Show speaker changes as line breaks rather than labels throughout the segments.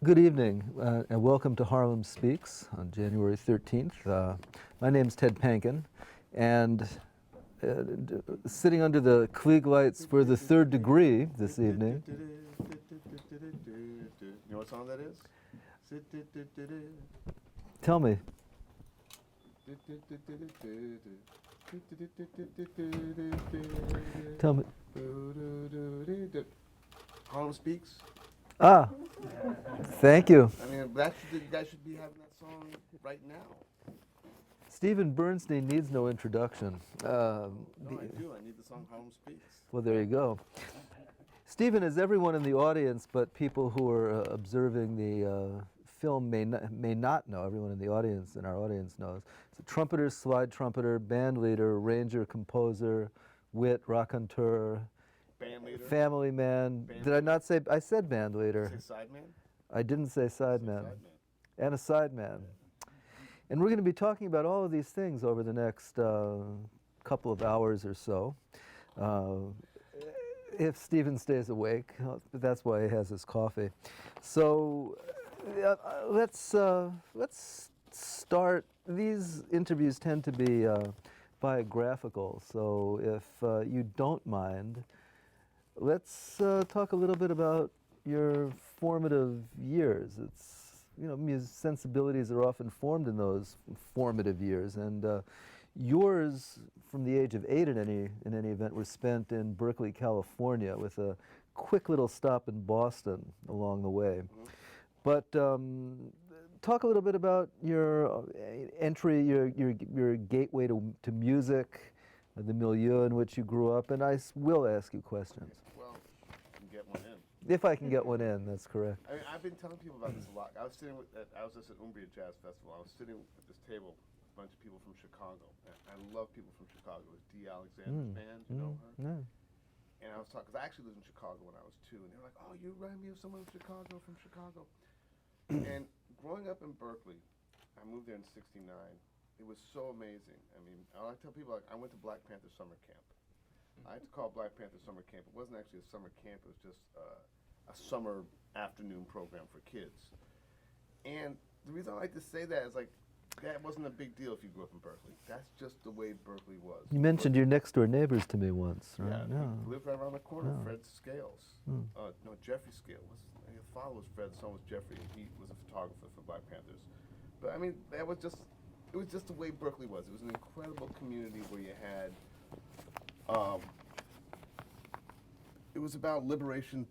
Good evening, and welcome to Harlem Speaks on January 13th. My name's Ted Panken, and sitting under the Klieg lights for the third degree this evening.
You know what song that is?
Tell me. Tell me.
Harlem Speaks.
Ah, thank you.
I mean, you guys should be having that song right now.
Stephen Bernstein needs no introduction.
No, I do. I need the song Harlem Speaks.
Well, there you go. Stephen, as everyone in the audience, but people who are observing the film may not know, everyone in the audience, in our audience knows. He's a trumpeter, slide trumpeter, band leader, arranger, composer, wit, raconteur,
Band leader.
family man.
Band
Did I not say, I said band leader.
Say sideman?
I didn't say sideman. And a sideman. And we're going to be talking about all of these things over the next couple of hours or so. If Stephen stays awake, that's why he has his coffee. So let's start. These interviews tend to be biographical, so if you don't mind, let's talk a little bit about your formative years. It's, you know, sensibilities are often formed in those formative years, and yours, from the age of 8 in any event, were spent in Berkeley, California, with a quick little stop in Boston along the way. Mm-hmm. But talk a little bit about your entry, your gateway to music, the milieu in which you grew up, and I will ask you questions.
Well, you can get one in.
If I can get one in, that's correct.
I mean, I've been telling people about this a lot. I was just at Umbria Jazz Festival. I was sitting at this table, a bunch of people from Chicago. I love people from Chicago. It was Dee Alexander's band, you know her?
No.
And I was talking, because I actually lived in Chicago when I was 2, and they were like, oh, you remind me of someone from Chicago. And growing up in Berkeley, I moved there in '69. It was so amazing. I mean, I tell people, like, I went to Black Panther summer camp. I had to call Black Panther summer camp. It wasn't actually a summer camp. It was just a summer afternoon program for kids. And the reason I like to say that is, like, that wasn't a big deal if you grew up in Berkeley. That's just the way Berkeley was.
You mentioned your next door neighbors to me once, right?
Yeah, he lived right around the corner.
No.
Fred Scales. No, Jeffrey Scales. His father was Fred, son was Jeffrey, and he was a photographer for Black Panthers. But I mean, it was just the way Berkeley was. It was an incredible community where you had, it was about liberation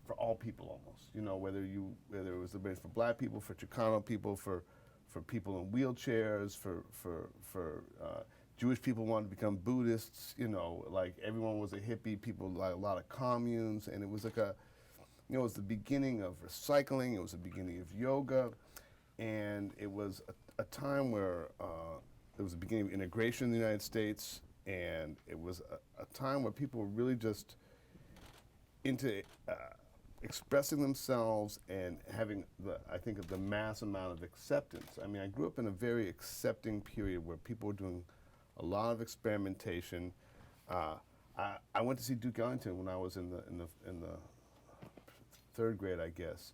for all people almost. You know, whether it was liberation for Black people, for Chicano people, for people in wheelchairs, for Jewish people wanted to become Buddhists. You know, like everyone was a hippie. People, like a lot of communes, and it was like it was the beginning of recycling. It was the beginning of yoga, and it was a time where it was the beginning of integration in the United States, and it was a time where people were really just into expressing themselves and having I think of the mass amount of acceptance. I mean, I grew up in a very accepting period where people were doing a lot of experimentation. I went to see Duke Ellington when I was in the 3rd grade, I guess,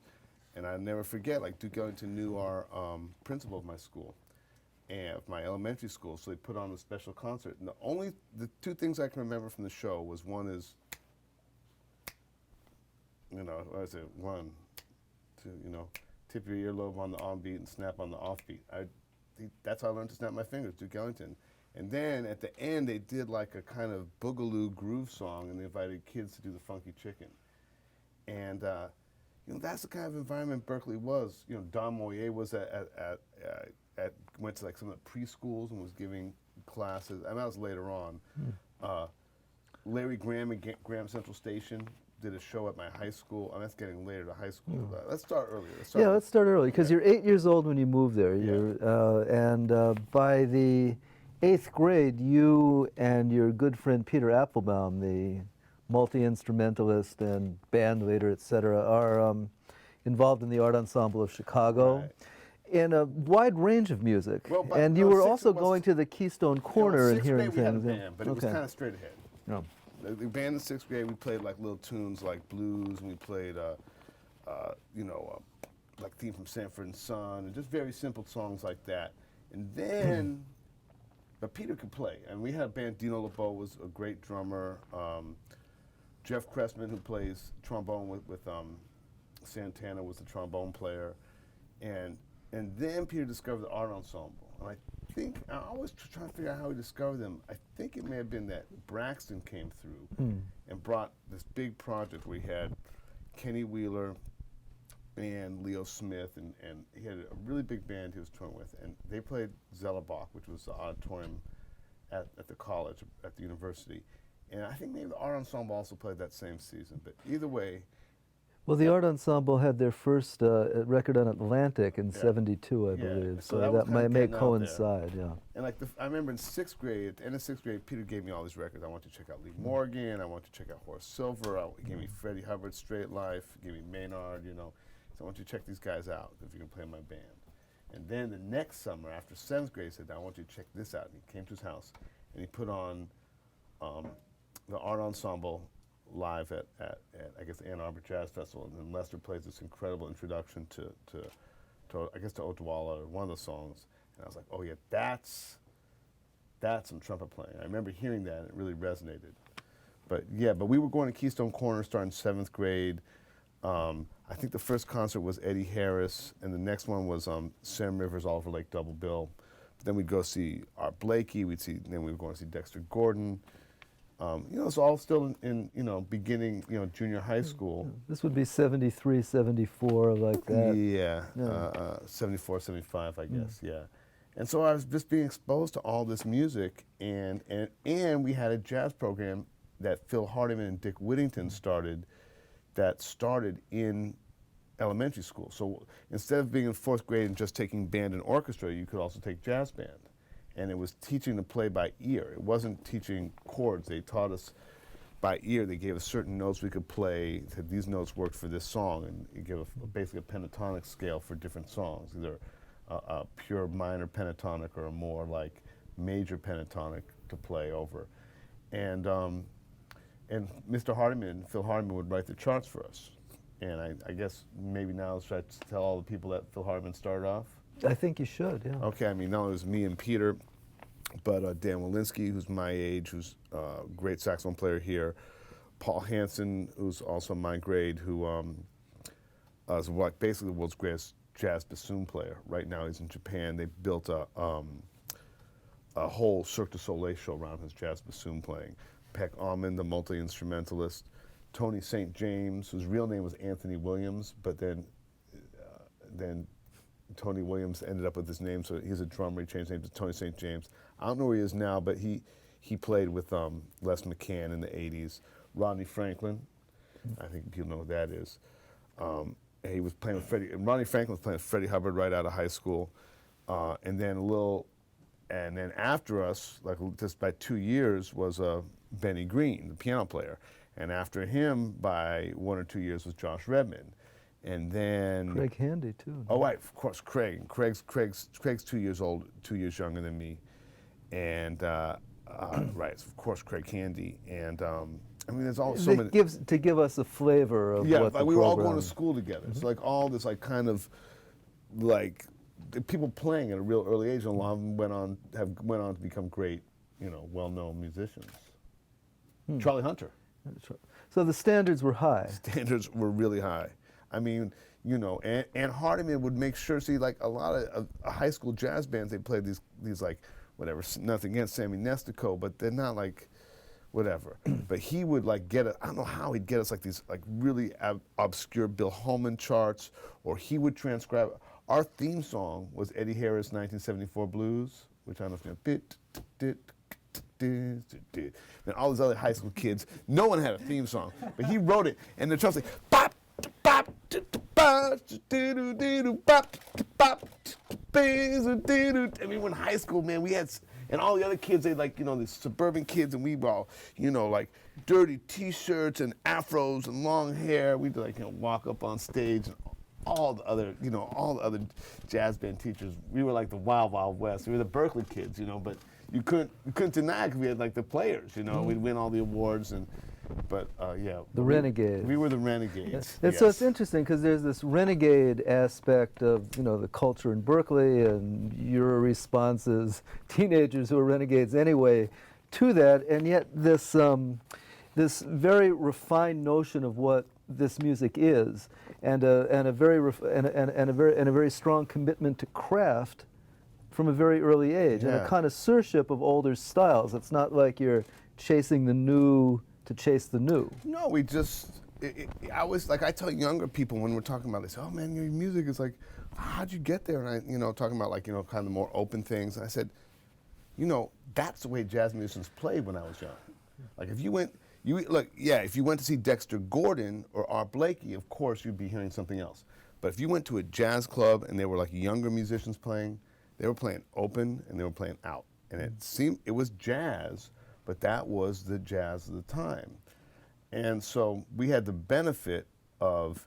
and I never forget. Like, Duke Ellington knew our principal of my school and of my elementary school, so they put on a special concert. And the 2 things I can remember from the show was, one is, you know, what is it? 1, 2, you know, tip your earlobe on the on-beat and snap on the off-beat. That's how I learned to snap my fingers, Duke Ellington. And then at the end, they did like a kind of boogaloo groove song, and they invited kids to do the Funky Chicken. And you know, that's the kind of environment Berkeley was. You know, Don Moyer was went to like some of the preschools and was giving classes. I mean, that was later on. Larry Graham at Graham Central Station did a show at my high school. I mean, that's getting later to high school. Let's start earlier.
Let's start early, because you're 8 years old when you moved there. And by the 8th grade, you and your good friend Peter Applebaum, the multi-instrumentalist and band leader, etc., are involved in the Art Ensemble of Chicago. Right. In a wide range of music. Well, and you were also going to the Keystone Corner and hearing things.
We had a band, but it was kind of straight ahead. No. The band in 6th grade, we played like little tunes like blues, and we played like Theme from Sanford and Son, and just very simple songs like that. And then, but Peter could play, and we had a band. Dino LeBeau was a great drummer. Jeff Cressman, who plays trombone with Santana, was the trombone player, and then Peter discovered the art ensemble. And I think I always trying to figure out how he discovered them. I think it may have been that Braxton came through and brought this big project where he had Kenny Wheeler and Leo Smith, and he had a really big band he was touring with, and they played Zellerbach, which was the auditorium at the college, at the university. And I think maybe the art ensemble also played that same season, but either way.
Well, the art ensemble had their first record on Atlantic in '72, I believe, so that may coincide, yeah.
And like I remember in 6th grade, at the end of 6th grade, Peter gave me all these records. I wanted to check out Lee Morgan, I wanted to check out Horace Silver, he gave me Freddie Hubbard's Straight Life, he gave me Maynard, So I want you to check these guys out if you can play in my band. And then the next summer, after 7th grade, he said, I want you to check this out. And he came to his house, and he put on the art ensemble live at I guess, Ann Arbor Jazz Festival, and then Lester plays this incredible introduction to I guess to Otawala, or one of the songs, and I was like, oh yeah, that's some trumpet playing. I remember hearing that, and it really resonated. But we were going to Keystone Corner starting 7th grade. I think the first concert was Eddie Harris, and the next one was Sam Rivers, Oliver Lake double bill. But then we'd go see Art Blakey. Then we were going to see Dexter Gordon. It's all still in beginning, junior high school.
This would be 73, 74, like that.
Yeah, 74, 75, I guess, yeah. And so I was just being exposed to all this music, and we had a jazz program that Phil Hardiman and Dick Whittington started in elementary school. So instead of being in 4th grade and just taking band and orchestra, you could also take jazz band. And it was teaching to play by ear. It wasn't teaching chords. They taught us by ear. They gave us certain notes we could play. Said these notes worked for this song, and it gave basically a pentatonic scale for different songs, either a pure minor pentatonic or a more like major pentatonic to play over. And Mr. Hardiman, Phil Hardiman, would write the charts for us. And I guess maybe now should I tell all the people that Phil Hardiman started off?
I think you should, yeah.
Okay, I mean, not only was me and Peter, but Dan Walensky, who's my age, who's a great saxophone player here. Paul Hansen, who's also my grade, who is basically the world's greatest jazz bassoon player. Right now he's in Japan. They built a whole Cirque du Soleil show around his jazz bassoon playing. Peck Almond, the multi-instrumentalist. Tony St. James, whose real name was Anthony Williams, but then Tony Williams ended up with his name, so he's a drummer. He changed his name to Tony St. James. I don't know where he is now, but he played with Les McCann in the 80s. Rodney Franklin, I think people know who that is. And he was playing with Freddie. And Rodney Franklin was playing with Freddie Hubbard right out of high school. And then after us, like just by 2 years, was Benny Green, the piano player. And after him, by 1 or 2 years, was Josh Redman. And then
Craig Handy too.
Oh right, of course, Craig. Craig's 2 years old, 2 years younger than me, and right, of course, Craig Handy. And I mean, there's all so many.
To give us a flavor of what
like we were all going to school together. It's like all this like kind of like people playing at a real early age, and a lot of them went on to become great, well-known musicians. Charlie Hunter.
So the standards were high.
Standards were really high. I mean, and Hardiman would make sure, like a lot of high school jazz bands, they played these like, whatever, nothing against Sammy Nestico, but they're not like, whatever. But he would like I don't know how he'd get us like these like really obscure Bill Holman charts, or he would transcribe. Our theme song was Eddie Harris' 1974 Blues, which I don't know if you know, and all these other high school kids, no one had a theme song, but he wrote it, and the charts like, bop, bop, bop, bop, bop. I mean, when high school, man, we had, and all the other kids, they like, the suburban kids, and we were all, like dirty T-shirts and afros and long hair. We'd like, walk up on stage, and all the other jazz band teachers, we were like the Wild Wild West. We were the Berkeley kids, but you couldn't deny because we had like the players, we'd win all the awards, and But yeah.
The renegades.
We were the renegades.
And so it's interesting because there's this renegade aspect of, you know, the culture in Berkeley, and your response is teenagers who are renegades anyway to that, and yet this this very refined notion of what this music is, and a very strong commitment to craft from a very early age, and a connoisseurship of older styles. It's not like you're chasing the new to chase the new.
No, we just, I was like, I tell younger people when we're talking about this, oh man, your music is like, how'd you get there? And I, you know, talking about like, you know, kind of more open things. And I said, you know, that's the way jazz musicians played when I was young. Like if you went, if you went to see Dexter Gordon or Art Blakey, of course you'd be hearing something else. But if you went to a jazz club and there were like younger musicians playing, they were playing open and they were playing out. And it was jazz, but that was the jazz of the time. And so we had the benefit of,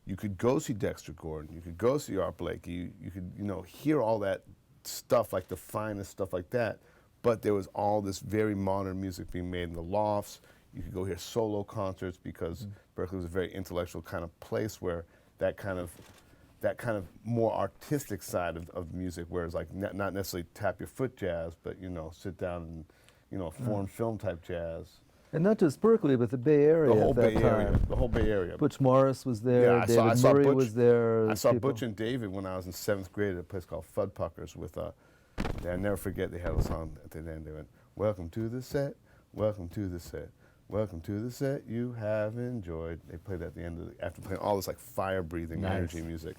you could go see Dexter Gordon, you could go see Art Blakey, you could, you know, hear all that stuff, like the finest stuff like that, but there was all this very modern music being made in the lofts. You could go hear solo concerts because Berkeley was a very intellectual kind of place where that kind of more artistic side of music, whereas like not necessarily tap your foot jazz, but you know, sit down and, you know, foreign film type jazz.
And not just Berkeley, but the Bay Area.
The whole
at that
Bay
time.
Area. The whole Bay Area.
Butch Morris was there.
Yeah,
David Murray was there.
I saw Butch and David when I was in 7th grade at a place called Fuddpuckers with, I never forget, they had a song at the end. They went, "Welcome to the set, welcome to the set, welcome to the set you have enjoyed." They played that at the end of after playing all this like fire-breathing energy music.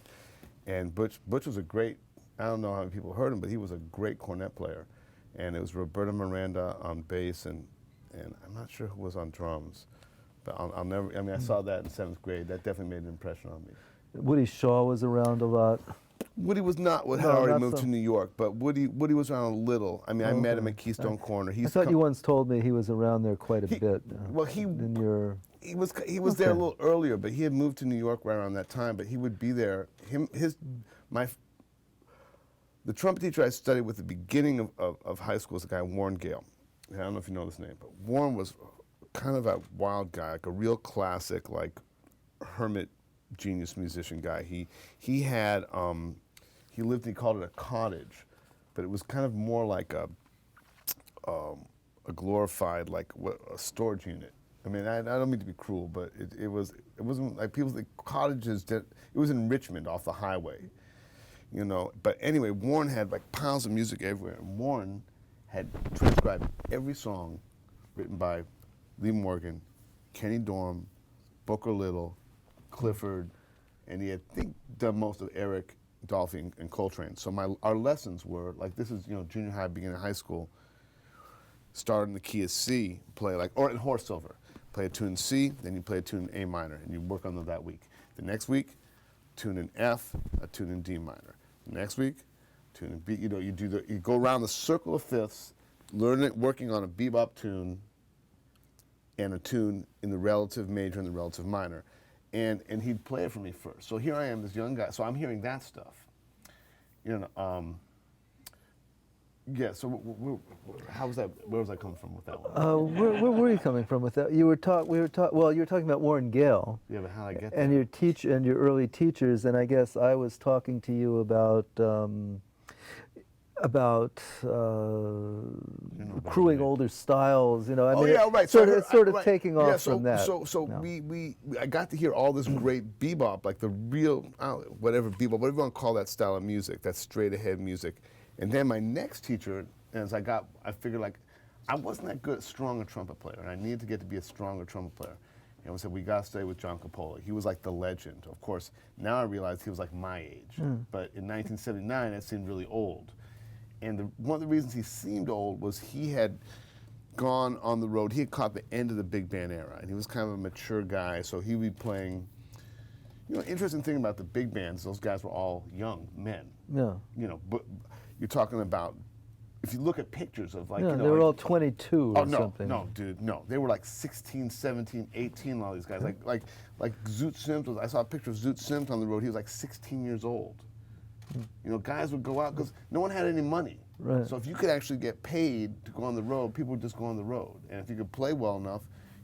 And Butch was a great, I don't know how many people heard him, but he was a great cornet player. And it was Roberto Miranda on bass, and I'm not sure who was on drums. But I'll never, I mean, I saw that in 7th grade. That definitely made an impression on me.
Woody Shaw was around a lot.
Woody was not, had already moved to New York, but Woody was around a little. I mean, I met him at Keystone Corner.
I thought you once told me he was around there quite a bit.
Well, he was there a little earlier, but he had moved to New York right around that time. But he would be there. The trumpet teacher I studied with at the beginning of high school was a guy, Warren Gale. I don't know if you know this name, but Warren was kind of a wild guy, like a real classic, like hermit genius musician guy. He had he lived, he called it a cottage, but it was kind of more like a glorified, like a storage unit. I mean, I don't mean to be cruel, but it wasn't like people think cottages. It was in Richmond off the highway, you know. But anyway, Warren had like piles of music everywhere, and Warren had transcribed every song written by Lee Morgan, Kenny Dorham, Booker Little, Clifford, and he had, I think, done most of Eric Dolphy and Coltrane. So our lessons were like, this is, you know, junior high, beginning of high school. Start in the key of C, play like, or in Horse Silver, play a tune in C, then you play a tune in A minor, and you work on them that week. The next week, tune in F, a tune in D minor. The next week, tune in B. You know, you go around the circle of fifths, learn it, working on a bebop tune, and a tune in the relative major and the relative minor. And he'd play it for me first. So here I am, this young guy. So I'm hearing that stuff. You know, yeah. So how was that? Where was I coming from with that one?
Where were you coming from with that? Well, you were talking about Warren Gale.
Yeah, but how did I get
and
there?
And your early teachers, and I guess I was talking to you about crewing older styles, you know. I mean,
yeah, right.
Sort of taking off from that.
So I got to hear all this great bebop, like the real, whatever bebop, whatever you want to call that style of music, that straight ahead music. And then my next teacher, as I figured like, I wasn't that good, strong a trumpet player, and I needed to get to be a stronger trumpet player. And we said, we got to stay with John Coppola. He was like the legend. Of course, now I realize he was like my age. But in 1979, that seemed really old. And one of the reasons he seemed old was he had gone on the road. He had caught the end of the big band era, and he was kind of a mature guy, so he would be playing. You know, interesting thing about the big bands, those guys were all young men.
Yeah.
You know, but you're talking about, if you look at pictures of like,
yeah,
you know,
they were
like,
all 22 or something.
No, dude, no. They were like 16, 17, 18, all these guys. Like Zoot Sims, I saw a picture of Zoot Sims on the road. He was like 16 years old. You know, guys would go out because no one had any money.
Right.
So if you could actually get paid to go on the road, people would just go on the road. And if you could play well enough,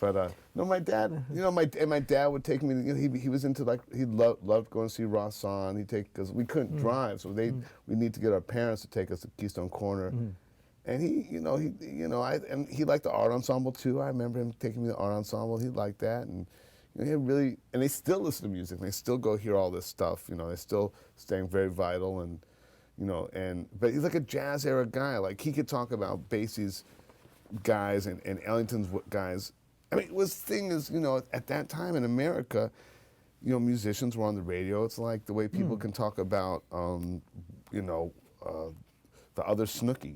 But no, my dad, my dad would take me. He was into he loved going to see Rossan. He'd take because we couldn't drive, so we need to get our parents to take us to Keystone Corner. And he liked the art ensemble too. I remember him taking me to the art ensemble. He liked that, and he really, and they still listen to music. They still go hear all this stuff. They're still staying very vital, and but he's like a jazz era guy. Like he could talk about Basie's guys and Ellington's guys. I mean, thing is, at that time in America, musicians were on the radio. It's like the way people can talk about, the other Snooki.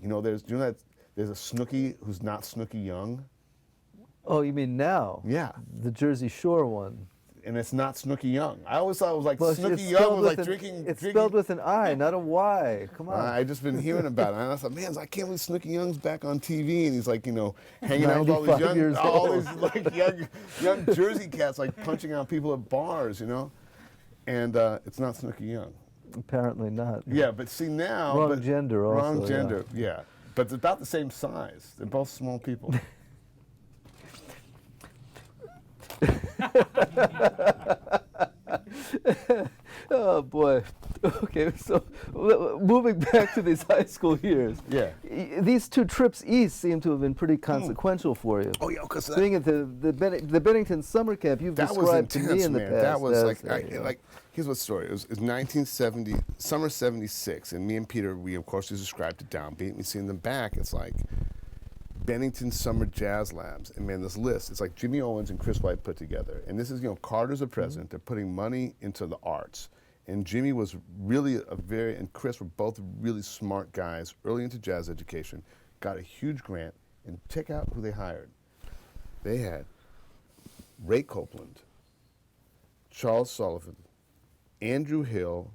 There's a Snooki who's not Snooki Young.
Oh, you mean now?
Yeah.
The Jersey Shore one.
And it's not Snooki Young. I always thought it was like
Well,
Snooki Young was like drinking.
It's spelled with an I, not a Y. Come on.
I just been hearing about it. And I thought, man, I can't believe Snooki Young's back on TV, and he's like, hanging out with all these like young Jersey cats, like punching out people at bars, And it's not Snooki Young.
Apparently not.
Yeah, but see now.
Wrong gender also.
Wrong gender, yeah. But it's about the same size. They're both small people.
Oh boy. Okay, so moving back to these high school years.
Yeah.
These two trips east seem to have been pretty consequential for you.
Oh yeah, because
being at the Bennington summer camp, you've described to me in the past.
That was here's what story. It was 1970, summer '76, and me and Peter, we of course described it downbeat. We see in the back, it's like Bennington Summer Jazz Labs, and man, this list, it's like Jimmy Owens and Chris White put together. And this is, Carter's the president. They're putting money into the arts. And Jimmy was really and Chris were both really smart guys, early into jazz education, got a huge grant, and check out who they hired. They had Ray Copeland, Charles Sullivan, Andrew Hill,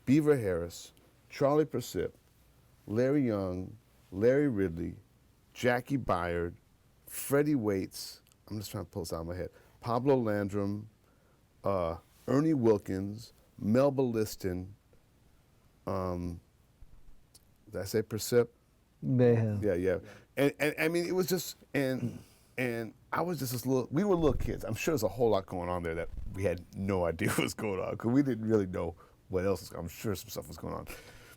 Beaver Harris, Charlie Persip, Larry Young, Larry Ridley, Jackie Byard, Freddie Waits, I'm just trying to pull this out of my head, Pablo Landrum, Ernie Wilkins, Melba Liston, did I say Persip?
Mayhem.
Yeah. And I mean, it was just, and I was just we were little kids. I'm sure there's a whole lot going on there that we had no idea what was going on, because we didn't really know what else was going on. I'm sure some stuff was going on.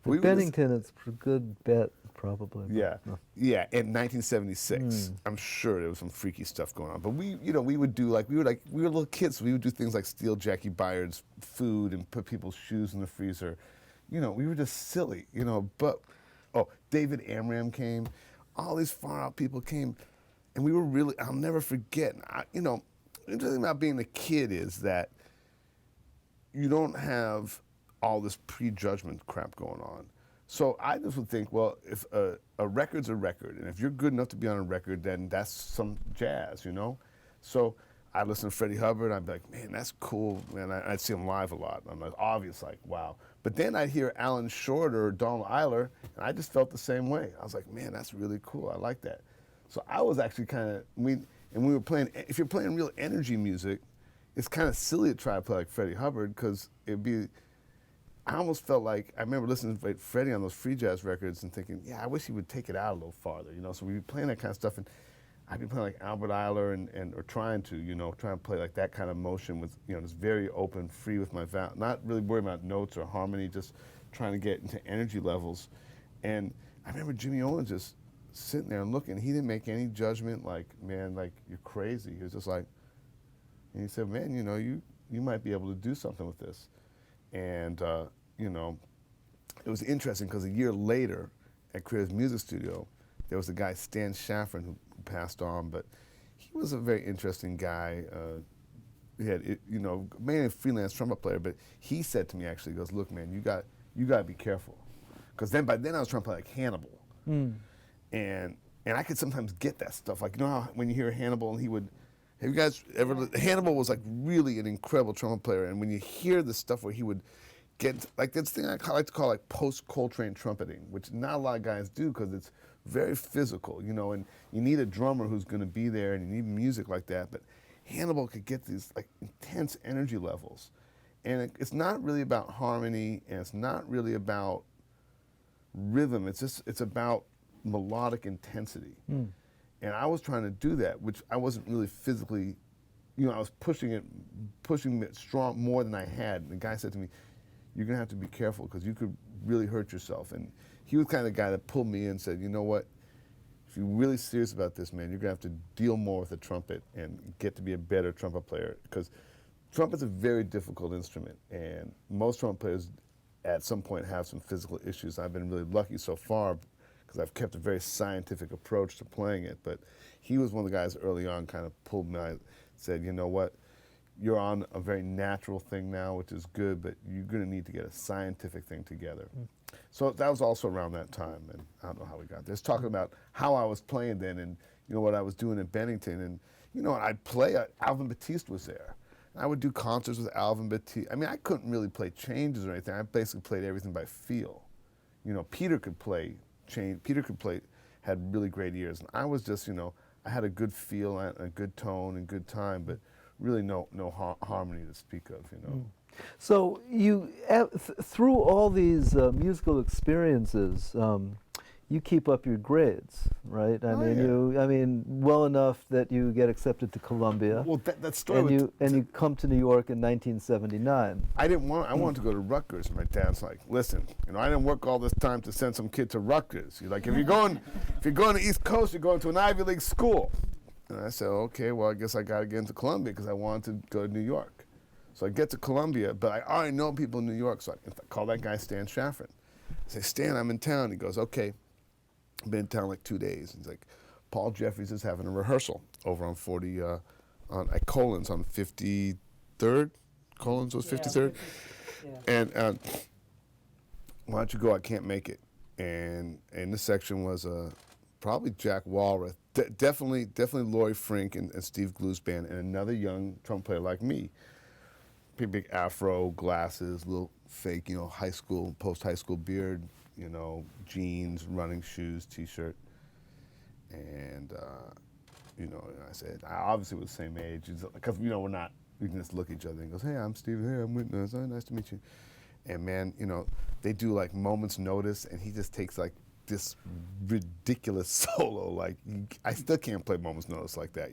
But
Bennington, it's a good bet. Probably.
Yeah, yeah. In 1976, I'm sure there was some freaky stuff going on. But we would do we were little kids. So we would do things like steal Jackie Byard's food and put people's shoes in the freezer. We were just silly. But David Amram came. All these far out people came, and we were really. I'll never forget. The interesting about being a kid is that you don't have all this prejudgment crap going on. So I just would think, well, if a record's a record, and if you're good enough to be on a record, then that's some jazz, So I'd listen to Freddie Hubbard, I'd be like, man, that's cool. And I'd see him live a lot. I'm like, obvious, like, wow. But then I'd hear Alan Shorter or Donald Eiler, and I just felt the same way. I was like, man, that's really cool. I like that. So I was actually we were playing, if you're playing real energy music, it's kind of silly to try to play like Freddie Hubbard, because it'd be, I almost felt like, I remember listening to Freddie on those free jazz records and thinking, yeah, I wish he would take it out a little farther, So we'd be playing that kind of stuff, and I'd be playing like Albert Eiler or trying to play like that kind of motion with, just very open, free with my valve, not really worrying about notes or harmony, just trying to get into energy levels. And I remember Jimmy Owens just sitting there and looking. He didn't make any judgment, like, man, like, you're crazy. He was just like, and he said, man, you might be able to do something with this. And, it was interesting because a year later at Creative Music Studio, there was a guy, Stan Shaffron, who passed on, but he was a very interesting guy. He had, mainly a freelance trumpet player, but he said to me, actually, he goes, look, man, you got to be careful. Because by then I was trying to play like Hannibal. And I could sometimes get that stuff. Like, how when you hear Hannibal, and he would, have you guys ever, Hannibal was like really an incredible trumpet player, and when you hear the stuff where he would get, like this thing I like to call like post-Coltrane trumpeting, which not a lot of guys do because it's very physical, and you need a drummer who's going to be there, and you need music like that. But Hannibal could get these like intense energy levels, and it's not really about harmony, and it's not really about rhythm. It's about melodic intensity. And I was trying to do that, which I wasn't really physically, I was pushing it strong more than I had. And the guy said to me, "You're gonna have to be careful because you could really hurt yourself." And he was kind of the guy that pulled me in and said, "You know what? If you're really serious about this, man, you're gonna have to deal more with the trumpet and get to be a better trumpet player because trumpet's a very difficult instrument, and most trumpet players at some point have some physical issues. I've been really lucky so far because I've kept a very scientific approach to playing it, but he was one of the guys early on kind of pulled me and said, you know what, you're on a very natural thing now, which is good, but you're going to need to get a scientific thing together. So that was also around that time, and I don't know how we got there. It's talking about how I was playing then and what I was doing in Bennington, and I'd play, Alvin Batiste was there. I would do concerts with Alvin Batiste. I mean, I couldn't really play changes or anything. I basically played everything by feel. Peter could play change. Peter could play, had really great ears, and I was just, I had a good feel, and a good tone, and good time, but really no harmony to speak of,
So you, through all these musical experiences, you keep up your grades, right? I mean, well enough that you get accepted to Columbia.
Well, that story.
And you come to New York in 1979.
I wanted to go to Rutgers. And my dad's like, listen, I didn't work all this time to send some kid to Rutgers. He's like, if you're going to the East Coast, you're going to an Ivy League school. And I said, okay, well, I guess I got to get into Columbia because I wanted to go to New York. So I get to Columbia, but I already know people in New York, so I call that guy Stan Shaffrin. I say, Stan, I'm in town. He goes, okay. I've been in town like 2 days. He's like, Paul Jeffries is having a rehearsal over on 40, at Collins on 53rd. Collins was 53rd? Yeah. And why don't you go? I can't make it. And in this section was probably Jack Walrath, definitely Laurie Frink and Steve Glue's band, and another young trumpet player like me. Pretty big afro, glasses, little fake, high school, post-high school beard, jeans, running shoes, T-shirt. And, I said, I obviously was the same age, because, we can just look at each other and goes, hey, I'm Steve, hey, I'm Whitney, oh, nice to meet you. And man, they do like moment's notice, and he just takes like this ridiculous solo, like, I still can't play moment's notice like that,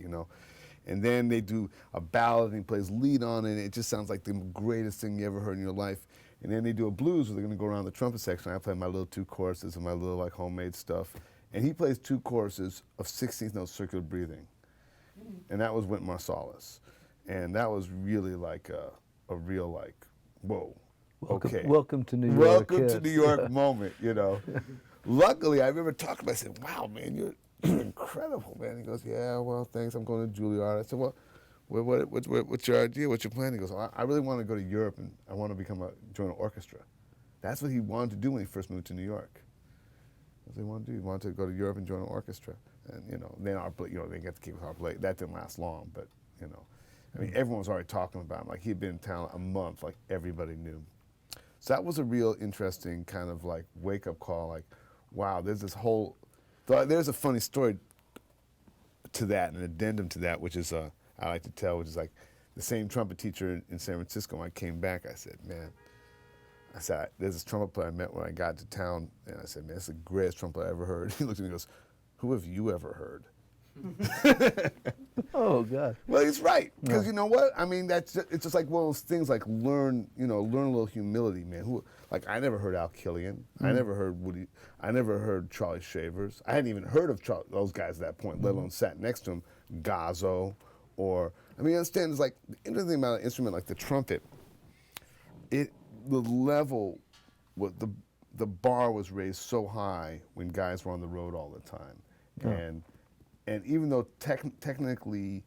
And then they do a ballad, and he plays lead on it, and it just sounds like the greatest thing you ever heard in your life. And then they do a blues where they're going to go around the trumpet section. I play my little 2 choruses and my little like homemade stuff. And he plays 2 choruses of 16th note circular breathing. And that was Wynton Marsalis. And that was really like a real like, whoa, okay.
Welcome to New York.
Welcome to New York moment, Luckily, I remember talking about it. I said, wow, man, you're incredible, man. He goes, yeah, well, thanks. I'm going to Juilliard. I said, well, what's your idea? What's your plan? He goes, I really want to go to Europe and I want to join an orchestra. That's what he wanted to do when he first moved to New York. That's what he wanted to do. He wanted to go to Europe and join an orchestra. And, then they get to keep with Harper Blake. That didn't last long, but, I mean, everyone was already talking about him. Like, he'd been in town a month, like everybody knew. So that was a real interesting kind of like wake-up call, like, wow, there's this whole, there's a funny story to that, an addendum to that, which is, I like to tell, which is like the same trumpet teacher in San Francisco. When I came back, I said, man, there's this trumpet player I met when I got to town, and I said, man, that's the greatest trumpet I ever heard. He looked at me and goes, who have you ever heard?
Oh, God.
Well, he's right, because you know what? I mean, it's just like one of those things like learn a little humility, man. I never heard Al Killian. I never heard Woody. I never heard Charlie Shavers. I hadn't even heard of those guys at that point, let alone sat next to him, Gazzo. You understand, it's like, the interesting thing about an instrument like the trumpet, the level, the bar was raised so high when guys were on the road all the time. Yeah. And even though technically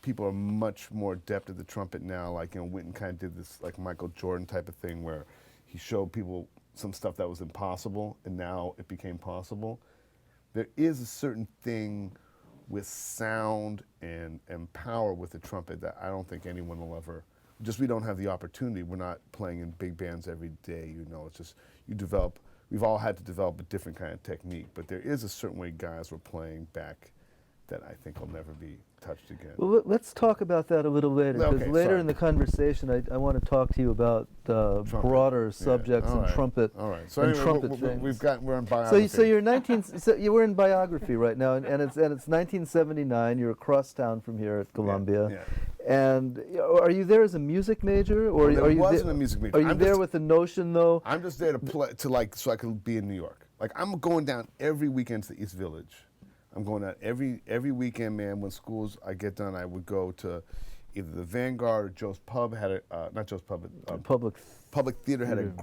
people are much more adept at the trumpet now, like, Wynton kind of did this like Michael Jordan type of thing where he showed people some stuff that was impossible, and now it became possible. There is a certain thing with sound and power with the trumpet that I don't think anyone will ever, we don't have the opportunity. We're not playing in big bands every day, it's just, we've all had to develop a different kind of technique, but there is a certain way guys were playing back that I think will never be touched again.
Well, let's talk about that a little later, because
Okay,
later
sorry.
in the conversation, I want to talk to you about
Trumpet.
broader
Yeah,
subjects
all
and
right,
trumpet.
All right. So
and
anyway,
trumpet
we're in
So,
biography.
so you're 19. So you were in biography right now, and it's 1979. You're across town from here at Columbia.
Yeah.
And are you there as a music major, or
Well,
are
there
you
wasn't
there,
a music major.
Are you
I'm
there
just-
with the notion, though?
I'm just there to play, so I can be in New York. Like, I'm going down every weekend to the East Village. I'm going down every weekend, man. When I get done, I would go to either the Vanguard or Joe's Pub. Had not Joe's Pub, but Public Theater had a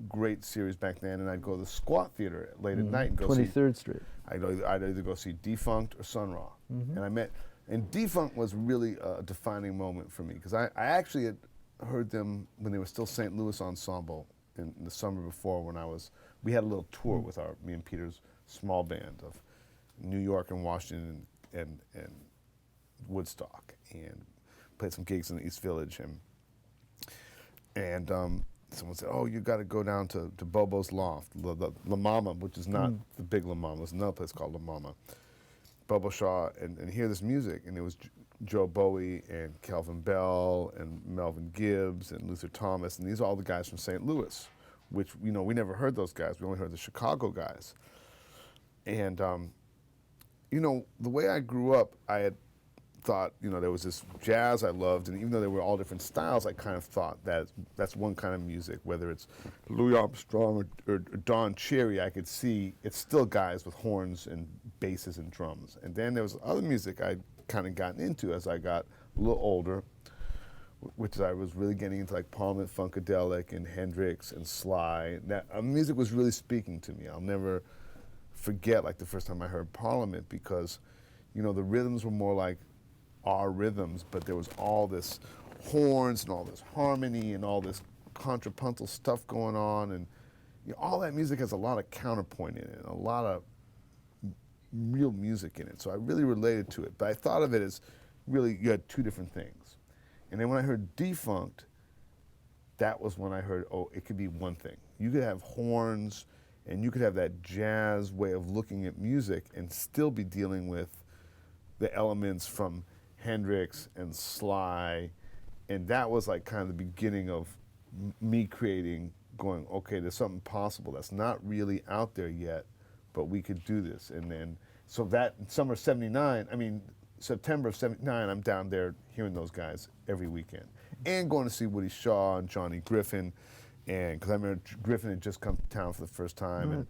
great series back then, and I'd go to the Squat Theater late at night and go
23rd Street.
I'd either go see Defunct or Sun Ra. And Defunct was really a defining moment for me, because I actually had heard them when they were still St. Louis Ensemble in the summer before, we had a little tour with me and Peter's small band of New York and Washington and Woodstock, and played some gigs in the East Village, and someone said, "Oh, you got to go down to Bobo's Loft, La Mama," which is not the big La Mama. There's another place called La Mama. Bobo Shaw, and hear this music, and it was Joe Bowie and Kelvin Bell and Melvin Gibbs and Luther Thomas, and these are all the guys from St. Louis, which we never heard those guys. We only heard the Chicago guys. And the way I grew up, I had thought, there was this jazz I loved, and even though they were all different styles, I kind of thought that's one kind of music. Whether it's Louis Armstrong or Don Cherry, I could see it's still guys with horns and basses and drums. And then there was other music I'd kind of gotten into as I got a little older, which I was really getting into, like Parliament Funkadelic and Hendrix and Sly. That music was really speaking to me. I'll never forget, like, the first time I heard Parliament, because the rhythms were more like our rhythms, but there was all this horns and all this harmony and all this contrapuntal stuff going on, and all that music has a lot of counterpoint in it and a lot of real music in it. So I really related to it, but I thought of it as really, you had two different things. And then when I heard Defunct, that was when I heard, oh, it could be one thing. You could have horns and you could have that jazz way of looking at music and still be dealing with the elements from Hendrix and Sly, and that was like kind of the beginning of me creating, going, okay, there's something possible that's not really out there yet, but we could do this. And then, so that summer of '79, September of '79, I'm down there hearing those guys every weekend, and going to see Woody Shaw and Johnny Griffin, and because I remember Griffin had just come to town for the first time, and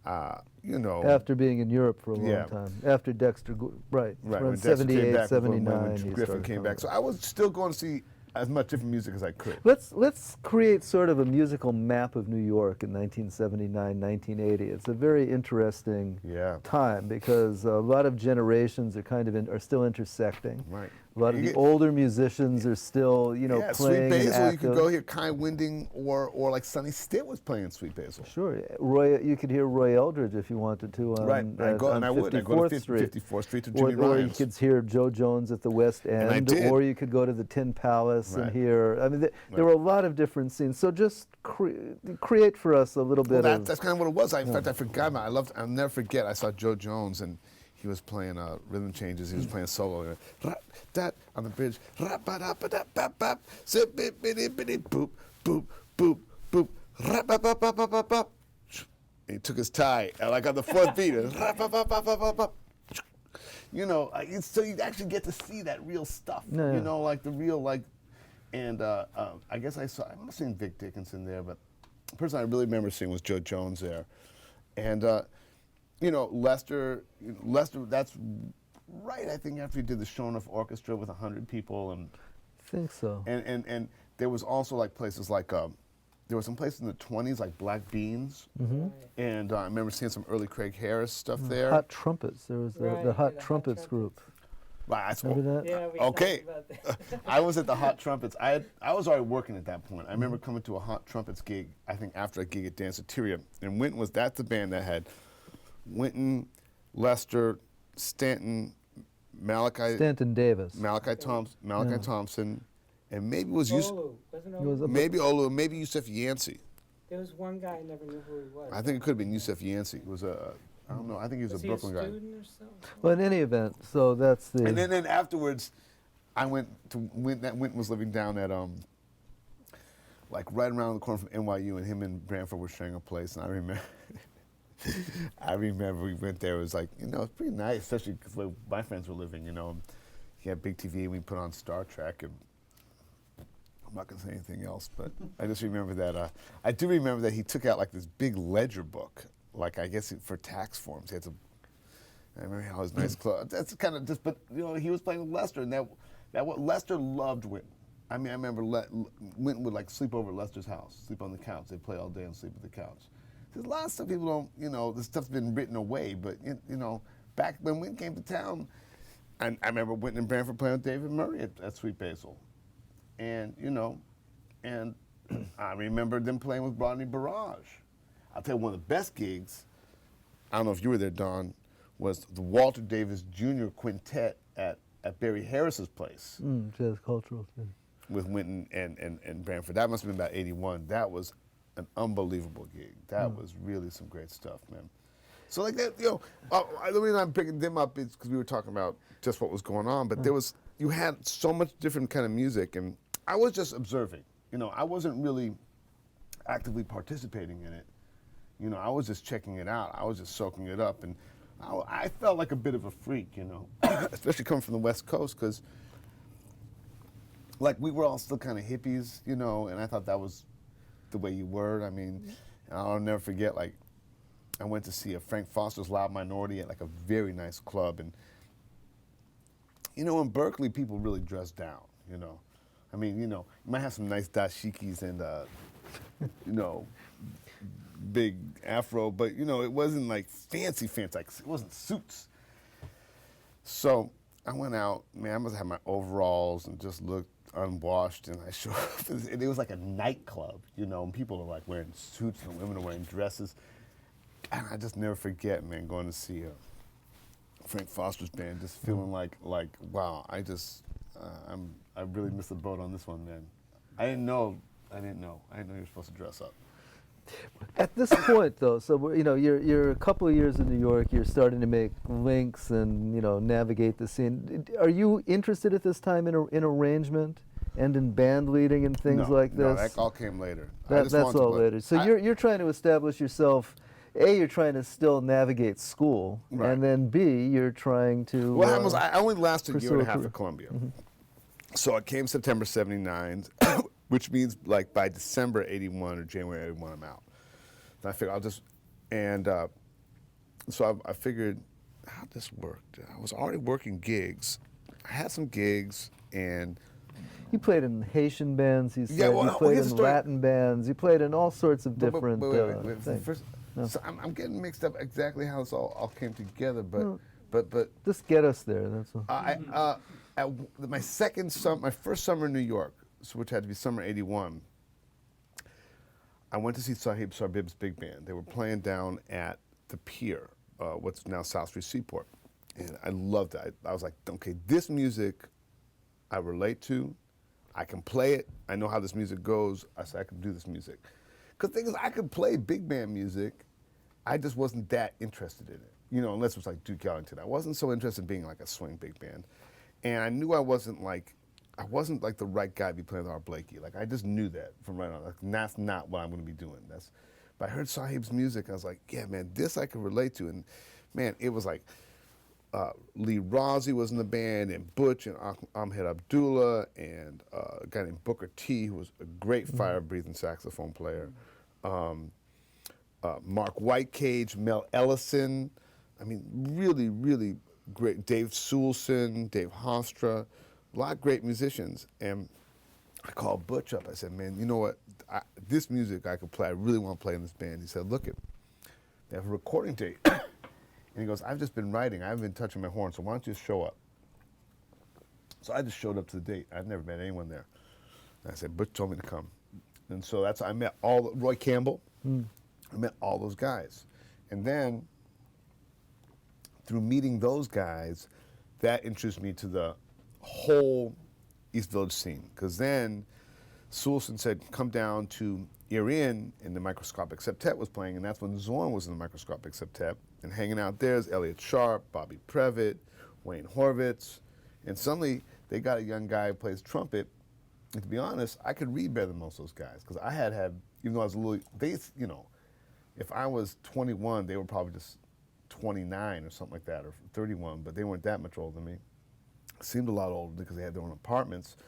after being in Europe for a long time, after Dexter, right,
when
'78,
Dexter
'79,
when Griffin came back. So I was still going to see as much different music as I could.
Let's create sort of a musical map of New York in 1979, 1980. It's a very interesting time, because a lot of generations are are still intersecting.
Right.
A lot of the older musicians are still, playing.
Sweet Basil,
and
you could go hear Kai Winding, or like Sonny Stitt was playing Sweet Basil.
Sure, you could hear Roy Eldridge if you wanted to on,
right.
on 54th Street.
54th Street to Jimmy
or you
Ryan's.
could hear Joe Jones at the West End, or you could go to the Tin Palace and hear. There were a lot of different scenes. So just create for us a little bit of.
That's kind of what it was. In fact, I forgot about it. I'll never forget. I saw Joe Jones, and he was playing rhythm changes. He was playing solo. That on the bridge. Boop, boop, boop, boop. He took his tie, like on the fourth beat. So you actually get to see that real stuff. Like the real, and I guess I must have seen Vic Dickinson there, but the person I really remember seeing was Joe Jones there. And Lester, that's right, I think, after he did the Schoenberg Orchestra with 100 people. And
I think so.
And there was also like places like, there were some places in the 20s like Black Beans. And I remember seeing some early Craig Harris stuff there.
Hot Trumpets, there was the Hot Trumpets group.
Right,
remember that?
Yeah, we
okay.
talked about that.
I was at the Hot Trumpets. I was already working at that point. I remember coming to a Hot Trumpets gig, I think after a gig at Danceteria. And Winton that's the band that had Winton, Lester, Stanton,
Stanton Davis.
Malachi Thompson, and maybe it was
Olu. Wasn't Olu?
maybe Olu, maybe Yusef Yancey.
There was one guy I never knew who he was.
I think it could have been Yusef Yancey. It was I don't know. I think he was
Was
a
he a
Brooklyn guy.
student or something?
Well, in any event, so that's the.
And then afterwards, I went to Wynton was living down at like right around the corner from NYU, and him and Branford were sharing a place, and I remember. I remember we went there. It was like, you know, it's pretty nice, especially because where my friends were living. You know, he had big TV, and we put on Star Trek, and I'm not gonna say anything else, but I just remember that. I do remember that he took out like this big ledger book, like I guess for tax forms. He had to. I remember how his nice clothes. That's kind of just, but you know, he was playing with Lester, and that what Lester loved Wynton. I mean, I remember Wynton would like sleep over at Lester's house, sleep on the couch. They'd play all day and sleep at the couch. There's a lot of stuff people don't, you know, this stuff's been written away, but you know, back when Wynton came to town, I remember Wynton and Branford playing with David Murray at Sweet Basil. And, you know, and I remember them playing with Rodney Barrage. I'll tell you, one of the best gigs, I don't know if you were there, Don, was the Walter Davis Jr. Quintet at Barry Harris's place.
Jazz cultural thing.
With Wynton and Branford. That must have been about 81. That was an unbelievable gig. That was really some great stuff, man. So like that, you know, the reason I'm picking them up is because we were talking about just what was going on, but you had so much different kind of music, and I was just observing. You know, I wasn't really actively participating in it. You know, I was just checking it out. I was just soaking it up, and I felt like a bit of a freak, you know, especially coming from the West Coast, because like we were all still kind of hippies, you know, and I thought that was the way you were. I mean, I'll never forget, like, I went to see a Frank Foster's Loud Minority at like a very nice club, and you know, in Berkeley, people really dress down, you know. I mean, you know, you might have some nice dashikis and, you know, big afro, but you know, it wasn't like fancy, like it wasn't suits. So I went out, man, I must have had my overalls and just looked unwashed, and I showed up, and it was like a nightclub, you know, and people are like wearing suits and women are wearing dresses. And I just never forget, man, going to see Frank Foster's band, just feeling like wow, I really missed the boat on this one, man. I didn't know you were supposed to dress up.
At this point, though, so you know, you're a couple of years in New York. You're starting to make links and, you know, navigate the scene. Are you interested at this time in arrangement and in band leading and things like this?
No, that all came later.
That's all later. So you're trying to establish yourself. A, you're trying to still navigate school,
right.
And then B, you're trying to.
What happened was I only lasted a year and a half
career.
at Columbia. So I came September '79, which means like by December '81 or January '81, I'm out. And I figured I'll just, and so I figured how this worked. I was already working gigs. I had some gigs, and
you played in Haitian bands. You said
Yeah, well,
you played
here's
in
the story.
Latin bands. You played in all sorts of different
wait.
things.
First,
No.
so I'm getting mixed up exactly how this all came together, but
Just get us there. That's all.
my first summer in New York, so which had to be summer '81. I went to see Sahib Sarbib's big band. They were playing down at the pier, what's now South Street Seaport, and I loved it. I was like, okay, this music I relate to. I can play it. I know how this music goes. I said I can do this music. Because the thing is, I could play big band music. I just wasn't that interested in it. You know, unless it was like Duke Ellington. I wasn't so interested in being like a swing big band. And I knew I wasn't like the right guy to be playing with Art Blakey. Like, I just knew that from right on. Like, that's not what I'm going to be doing. But I heard Sahib's music, and I was like, yeah, man, this I can relate to. And man, it was like, Lee Rozzi was in the band, and Butch and Ahmed Abdullah, and a guy named Booker T, who was a great fire-breathing saxophone player. Mark Whitecage, Mel Ellison. I mean, really, really great. Dave Soulson, Dave Hofstra, a lot of great musicians. And I called Butch up. I said, man, you know what? This music I could play. I really want to play in this band. He said, look, they have a recording date. And he goes, I've just been writing. I haven't been touching my horn, so why don't you just show up? So I just showed up to the date. I'd never met anyone there. And I said, Butch told me to come. And so I met Roy Campbell. I met all those guys. And then, through meeting those guys, that introduced me to the whole East Village scene. Because then, Sulson said, come down to Erin, and the Microscopic Septet was playing, and that's when Zorn was in the Microscopic Septet. And hanging out there is Elliot Sharp, Bobby Previtt, Wayne Horvitz, and suddenly they got a young guy who plays trumpet. And to be honest, I could read better than most of those guys, because I had, even though I was a little, if I was 21, they were probably just 29 or something like that, or 31, but they weren't that much older than me. Seemed a lot older because they had their own apartments.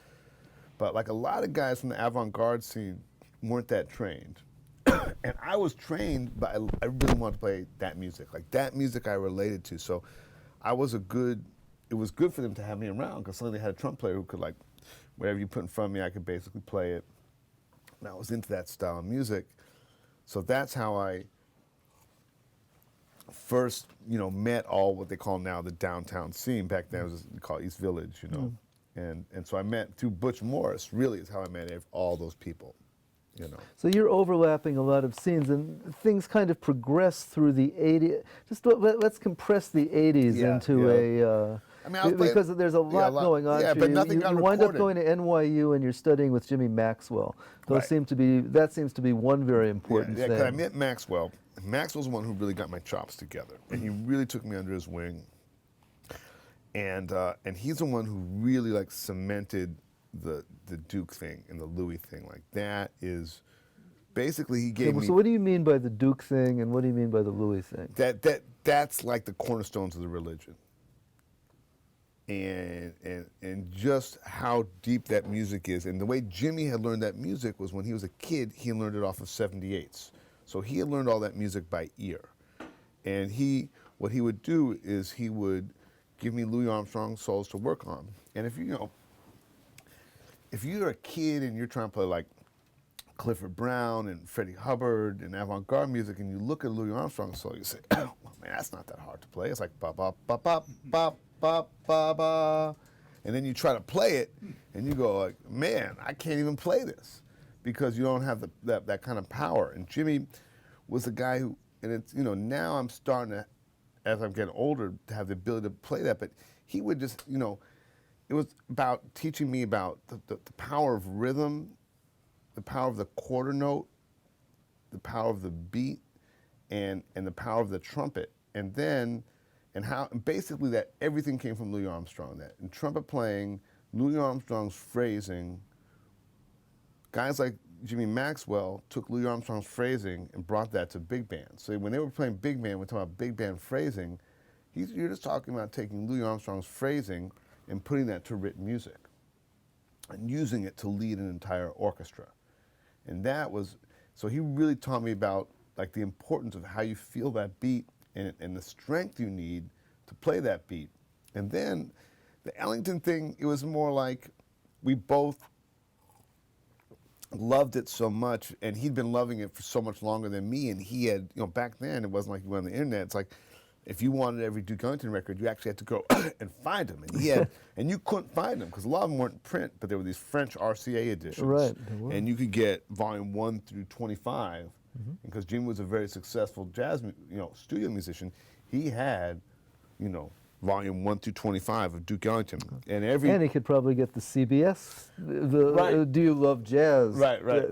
But like a lot of guys from the avant-garde scene weren't that trained. And I was trained, but I really wanted to play that music. Like that music I related to. So it was good for them to have me around, because suddenly they had a trumpet player who could, like, whatever you put in front of me, I could basically play it. And I was into that style of music. So that's how I first, met all what they call now the downtown scene. Back then it was called East Village, And so I met, through Butch Morris, really is how I met all those people,
So you're overlapping a lot of scenes, and things kind of progress through the 80s. Just let's compress the 80s into a... because there's a lot going on.
Yeah,
for
but
you.
nothing got
You wind up
recorded.
going to NYU and you're studying with Jimmy Maxwell. That seems to be one very important
Yeah,
thing.
because I met Maxwell. Maxwell's the one who really got my chops together, and he really took me under his wing. And he's the one who really like cemented the Duke thing and the Louis thing. Like that is basically he gave me.
So what do you mean by the Duke thing, and what do you mean by the Louis thing?
That's like the cornerstones of the religion. And just how deep that music is. And the way Jimmy had learned that music was when he was a kid, he learned it off of 78s. So he had learned all that music by ear. And what he would do is he would give me Louis Armstrong solos to work on. And if you're a kid and you're trying to play like Clifford Brown and Freddie Hubbard and avant-garde music, and you look at Louis Armstrong solo, you say, oh, well, man, that's not that hard to play. It's like ba ba ba ba ba ba ba ba, and then you try to play it, and you go like, man, I can't even play this, because you don't have that kind of power. And Jimmy was the guy who, and it's now I'm starting to, as I'm getting older, to have the ability to play that. But he would just, it was about teaching me about the power of rhythm, the power of the quarter note, the power of the beat, and the power of the trumpet. And then, and how basically that everything came from Louis Armstrong. That in trumpet playing, Louis Armstrong's phrasing, guys like Jimmy Maxwell took Louis Armstrong's phrasing and brought that to big band. So when they were playing big band, we're talking about big band phrasing, you're just talking about taking Louis Armstrong's phrasing and putting that to written music and using it to lead an entire orchestra. And that was, so he really taught me about like the importance of how you feel that beat and the strength you need to play that beat. And then the Ellington thing, it was more like we both loved it so much, and he'd been loving it for so much longer than me, and he had, back then it wasn't like you went on the internet. It's like if you wanted every Duke Ellington record, you actually had to go and find them, and he had, and you couldn't find them because a lot of them weren't in print, but there were these French RCA editions,
right?
And you could get volume 1 through 25, because Jimmy was a very successful jazz, studio musician. He had, volume 1 through 25 of Duke Ellington, and
he could probably get the CBS, Do You Love Jazz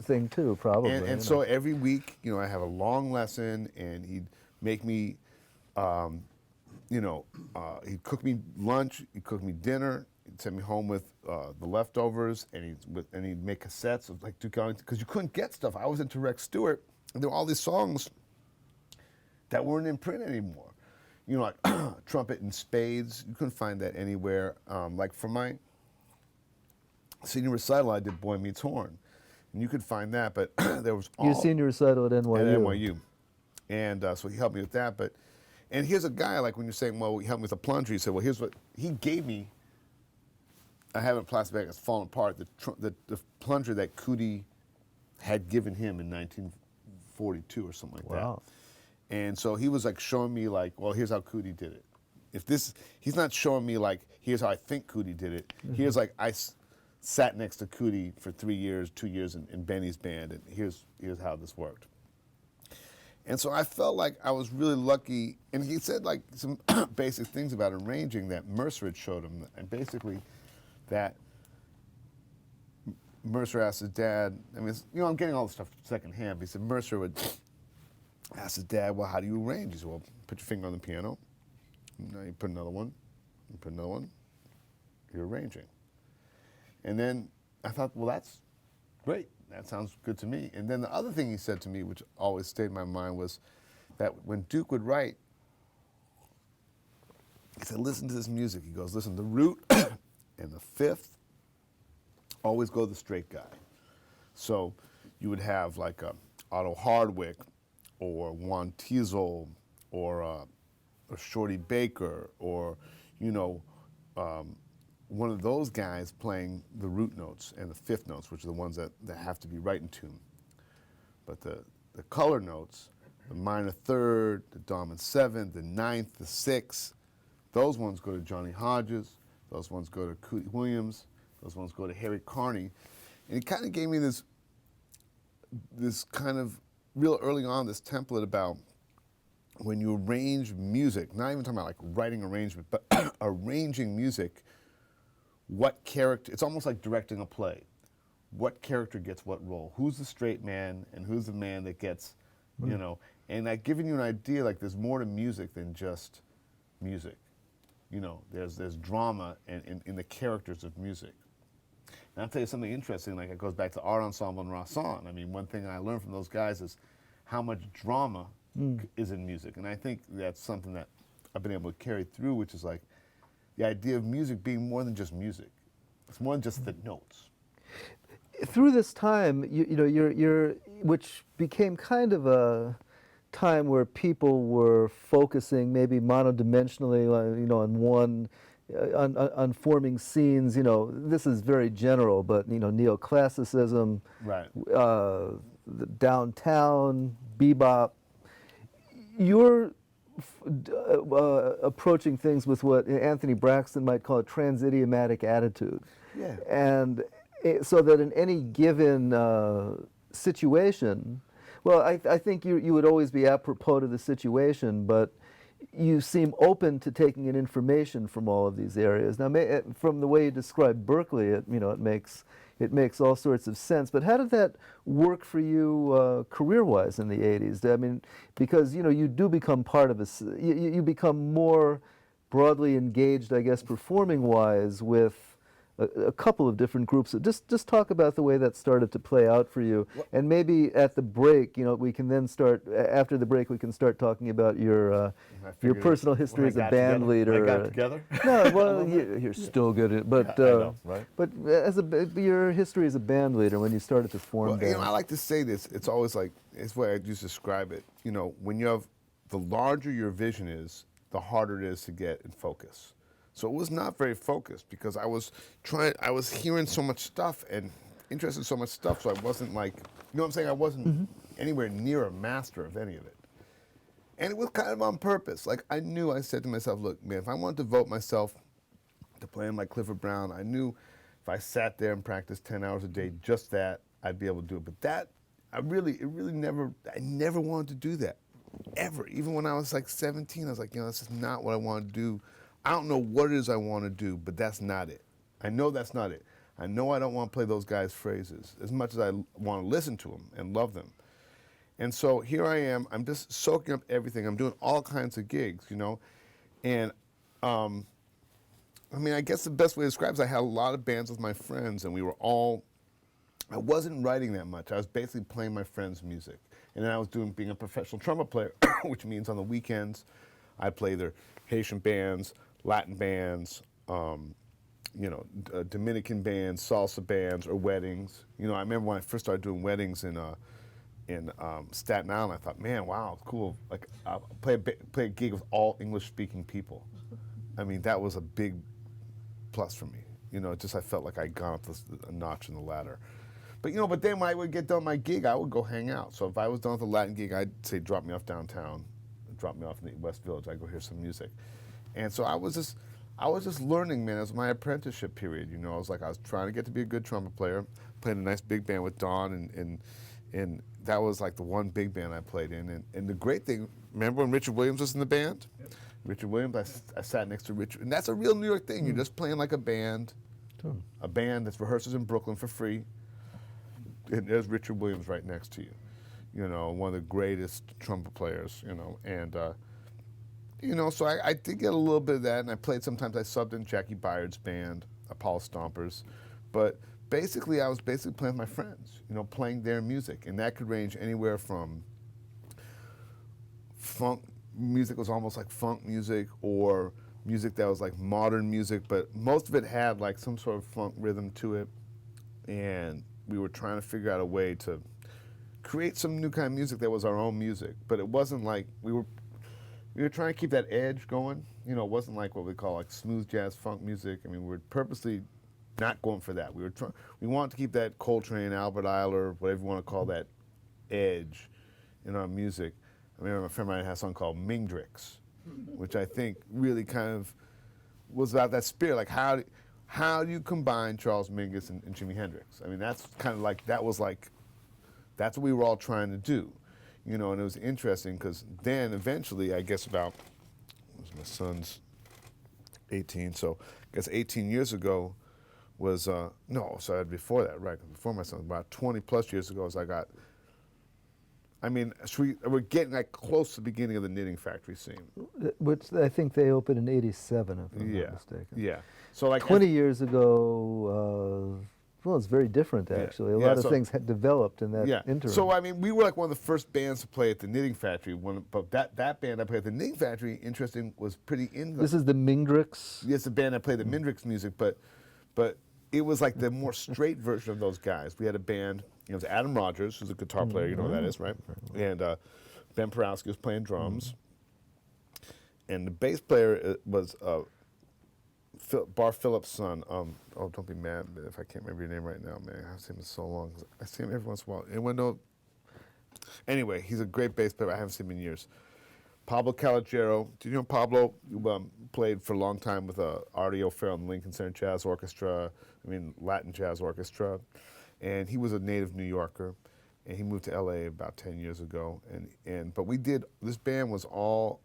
thing too, probably.
And so every week, I have a long lesson, and he'd make me, he'd cook me lunch, he'd cook me dinner, he'd send me home with the leftovers, and he'd make cassettes of like Duke Ellington, because you couldn't get stuff. I was into Rex Stewart, and there were all these songs that weren't in print anymore. Like Trumpet and Spades, you couldn't find that anywhere. Like for my senior recital, I did Boy Meets Horn, and you could find that, but there was all...
Your senior recital at NYU.
At NYU. And so he helped me with that, and here's a guy, like when you're saying, well, he helped me with a plunger, he said, well, here's what, he gave me, I have it in a plastic bag, it's fallen apart, the plunger that Cootie had given him in 1942 or something like that.
Wow.
And so he was like showing me like, well, here's how Cootie did it. He's not showing me like, here's how I think Cootie did it. Here's like, I sat next to Cootie for 2 years in Benny's band, and here's how this worked. And so I felt like I was really lucky, and he said like some basic things about arranging that Mercer had showed him, and basically that Mercer asked his dad, I mean, I'm getting all this stuff secondhand, but he said Mercer would ask his dad, well, how do you arrange? He said, well, put your finger on the piano. Now you put another one, you put another one, you're arranging. And then I thought, well, that's great. That sounds good to me. And then the other thing he said to me, which always stayed in my mind, was that when Duke would write, he said, listen to this music. He goes, listen, the root and the fifth always go the straight guy. So you would have like a Otto Hardwick or Juan Teasel or a Shorty Baker or, one of those guys playing the root notes and the fifth notes, which are the ones that have to be right in tune. But the color notes, the minor third, the dominant seventh, the ninth, the sixth, those ones go to Johnny Hodges, those ones go to Cootie Williams, those ones go to Harry Carney. And it kind of gave me this kind of, real early on, this template about when you arrange music, not even talking about like writing arrangement, but arranging music, what character, it's almost like directing a play. What character gets what role? Who's the straight man and who's the man that gets, and that giving you an idea, like there's more to music than just music. There's drama in the characters of music. And I'll tell you something interesting, like it goes back to art ensemble and Rassan. I mean, one thing I learned from those guys is how much drama is in music. And I think that's something that I've been able to carry through, which is like the idea of music being more than just music. It's more than just the notes.
Through this time, you're which became kind of a time where people were focusing maybe monodimensionally, on one, on forming scenes. This is very general, but neoclassicism,
Right.
The downtown, bebop. You're approaching things with what Anthony Braxton might call a transidiomatic attitude.
Yeah.
And so that in any given situation, well, I think you would always be apropos to the situation, but you seem open to taking in information from all of these areas. Now, from the way you describe Berkeley, it makes all sorts of sense. But how did that work for you career-wise in the 80s? I mean, because you do become part of you become more broadly engaged, I guess, performing-wise with a couple of different groups. Just talk about the way that started to play out for you, and maybe at the break, we can then start. After the break, we can start talking about your personal history as a band leader.
I got together.
No, well, you're still good at it, but
I know, right?
But your history as a band leader when you started to form bands.
I like to say this. It's always like it's the way I used to describe it. When you have the larger your vision is, the harder it is to get in focus. So it was not very focused because I was hearing so much stuff and interested in so much stuff, so I wasn't like, what I'm saying? I wasn't anywhere near a master of any of it. And it was kind of on purpose. Like I said to myself, look, man, if I want to devote myself to playing like Clifford Brown, I knew if I sat there and practiced 10 hours a day, just that, I'd be able to do it. But that, I never wanted to do that, ever. Even when I was like 17, I was like, this is not what I want to do. I don't know what it is I want to do, but that's not it. I know that's not it. I know I don't want to play those guys' phrases as much as I want to listen to them and love them. And so here I am. I'm just soaking up everything. I'm doing all kinds of gigs, And I guess the best way to describe it is I had a lot of bands with my friends, and I wasn't writing that much. I was basically playing my friends' music. And then I was being a professional trumpet player, which means on the weekends I play their Haitian bands, Latin bands, Dominican bands, salsa bands, or weddings. I remember when I first started doing weddings in Staten Island, I thought, man, wow, it's cool. Like, play a gig with all English-speaking people. I mean, that was a big plus for me. I felt like I'd gone up a notch in the ladder. But then when I would get done my gig, I would go hang out. So if I was done with a Latin gig, I'd say, drop me off downtown, drop me off in the West Village. I'd go hear some music. And so I was just learning, man. It was my apprenticeship period, I was trying to get to be a good trumpet player, playing a nice big band with Don, and that was like the one big band I played in. And the great thing, remember when Richard Williams was in the band? Richard Williams, I sat next to Richard, and that's a real New York thing. You're just playing like a band that rehearses in Brooklyn for free. and there's Richard Williams right next to you. You know, one of the greatest trumpet players, you know, and, you know, so I did get a little bit of that, and I played, sometimes I subbed in Jackie Byard's band, Apollo Stompers, but basically I was basically playing with my friends, you know, playing their music, and that could range anywhere from funk music, was almost like funk music, or music that was like modern music, but most of it had like some sort of funk rhythm to it, and we were trying to figure out a way to create some new kind of music that was our own music, but it wasn't like, we were trying to keep that edge going. You know, it wasn't like what we call like smooth jazz funk music. I mean, we were purposely not going for that. We wanted to keep that Coltrane, Albert Ayler, whatever you want to call that, edge in our music. I remember my friend of mine had a song called Mingdrix, which I think really kind of was about that spirit. Like, how do you combine Charles Mingus and Jimi Hendrix? I mean, that's kind of like, that's what we were all trying to do. You know, and it was interesting because then eventually, I guess about, my son's 18, so I guess 18 years ago was, no, sorry, before that, right, before my son, about 20 plus years ago, we're getting like close to the beginning of the Knitting Factory scene.
Which I think they opened in '87, if I'm not mistaken.
Yeah. So like
20 years ago, well, it's very different, actually. A lot of things had developed in that interim.
So, I mean, we were like one of the first bands to play at the Knitting Factory. But that band I played at the Knitting Factory, interesting, was pretty
This is the Mingdrix?
Yes, the band that played the Mingdrix music, but it was like the more straight version of those guys. We had a band, you know, it was Adam Rogers, who's a guitar player, you know who that is, right? And Ben Porowski was playing drums. And the bass player was Bar Phillips' son. Oh, don't be mad if I can't remember your name right now, man. I've seen him so long. I see him every once in a while. Anyone know? Anyway, he's a great bass player. I haven't seen him in years. Pablo Calogero. Do you know Pablo? Played for a long time with Artie O'Farrell and the Lincoln Center Jazz Orchestra. Latin Jazz Orchestra. And he was a native New Yorker. And he moved to LA about 10 years ago. But we did, this band was all,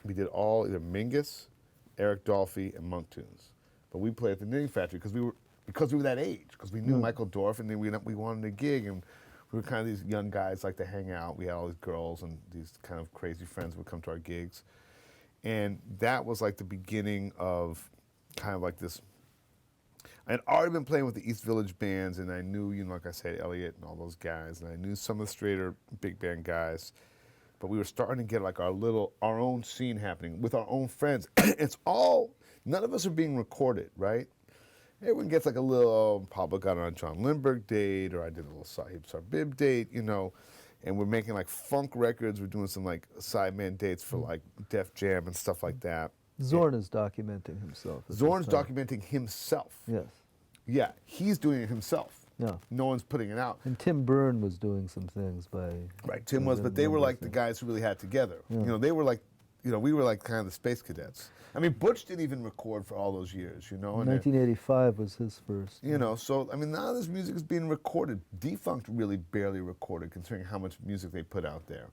we did all either Mingus, Eric Dolphy, and Monk tunes. But we played at the Knitting Factory because we were that age, because we knew Michael Dorf, and then we wanted a gig, and we were kind of these young guys like to hang out. We had all these girls and these kind of crazy friends would come to our gigs. And that was like the beginning of kind of like this. I had already been playing with the East Village bands, and I knew, you know, like I said, Elliott and all those guys, and I knew some of the straighter big band guys. But we were starting to get like our own scene happening with our own friends. None of us are being recorded, right? Everyone gets like a little, Pablo got on a John Lindbergh date, or I did a little Sahib Sarbib date, you know, and we're making like funk records. We're doing some like sideman dates for like Def Jam and stuff like that.
Zorn is documenting himself.
Zorn's documenting himself.
Yes.
Yeah, he's doing it himself.
Yeah.
No one's putting it out.
And Tim Byrne was doing some things by...
Right, Tim was, but they were like the guys who really had it together. Yeah. You know, they were like, you know, we were like kind of the space cadets. I mean, Butch didn't even record for all those years, you know.
1985 was his first.
You know, so, I mean, now this music is being recorded. Defunct really barely recorded, considering how much music they put out there.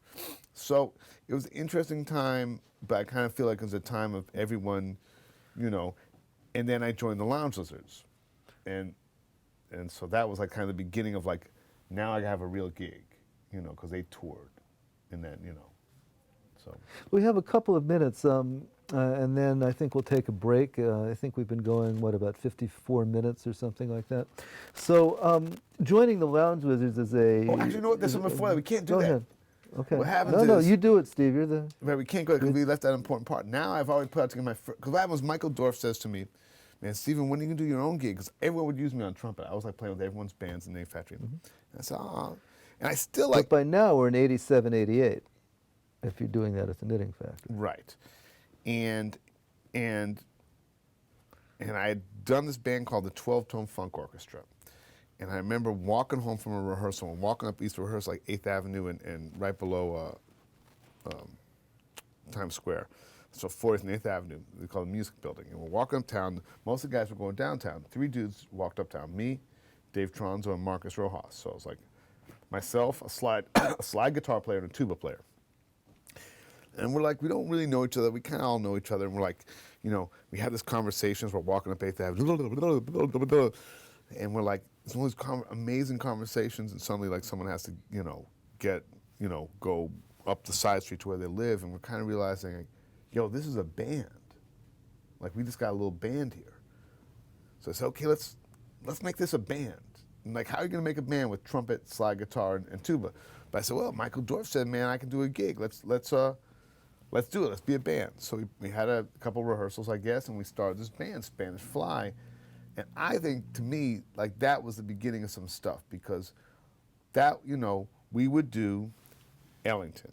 So it was an interesting time, but I kind of feel like it was a time of everyone, you know, and then I joined the Lounge Lizards. And so that was like kind of the beginning of like, now I have a real gig, you know, because they toured, and then, you know, so.
We have a couple of minutes, and then I think we'll take a break. I think we've been going, what, about 54 minutes or something like that. So joining the Lounge Wizards is a...
Oh, actually, you know what, there's something before that. We can't do that.
Go ahead. Okay.
What happens is...
No, you do it, Steve. You're the...
Right, we can't go because we left that important part. Now I've already put out to get my... Because what happens, Michael Dorf says to me, man, Stephen, when are you going to do your own gig? Because everyone would use me on trumpet. I was like playing with everyone's bands in the factory. And I said, oh. And I still like...
But by now we're in 87, 88, if you're doing that at the Knitting Factory.
Right. And I had done this band called the 12-Tone Funk Orchestra. And I remember walking home from a rehearsal and walking up East Rehearsal, like 8th Avenue and right below Times Square. So 4th and 8th Avenue, they call it the Music Building. And we're walking uptown. Most of the guys were going downtown. 3 dudes walked uptown. Me, Dave Tronzo, and Marcus Rojas. So it was like myself, a slide guitar player, and a tuba player. And we're like, we don't really know each other. We kind of all know each other. And we're like, you know, we had this conversation as we're walking up 8th Avenue. And we're like, it's one of those amazing conversations, and suddenly like someone has to, go up the side street to where they live, and we're kind of realizing, like, yo, this is a band. Like, we just got a little band here. So I said, okay, let's make this a band. And like, how are you gonna make a band with trumpet, slide guitar, and tuba? But I said, well, Michael Dorf said, man, I can do a gig. Let's do it. Let's be a band. So we had a couple rehearsals, I guess, and we started this band, Spanish Fly. And I think, to me, like, that was the beginning of some stuff, because that, we would do Ellington.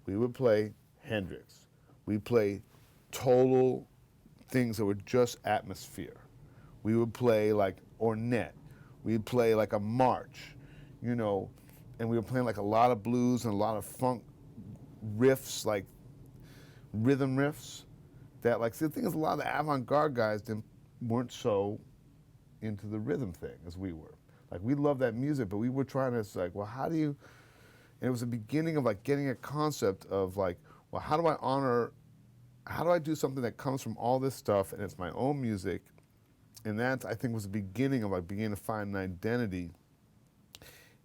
We would play Hendrix. We'd play total things that were just atmosphere. We would play like Ornette. We'd play like a march, and we were playing like a lot of blues and a lot of funk riffs, like rhythm riffs. That, like, see, the thing is, a lot of the avant-garde guys weren't so into the rhythm thing as we were. Like, we loved that music, but we were trying to, like, well, how do you, and it was the beginning of like getting a concept of like, well, how do I do something that comes from all this stuff and it's my own music? And that, I think, was the beginning of like beginning to find an identity.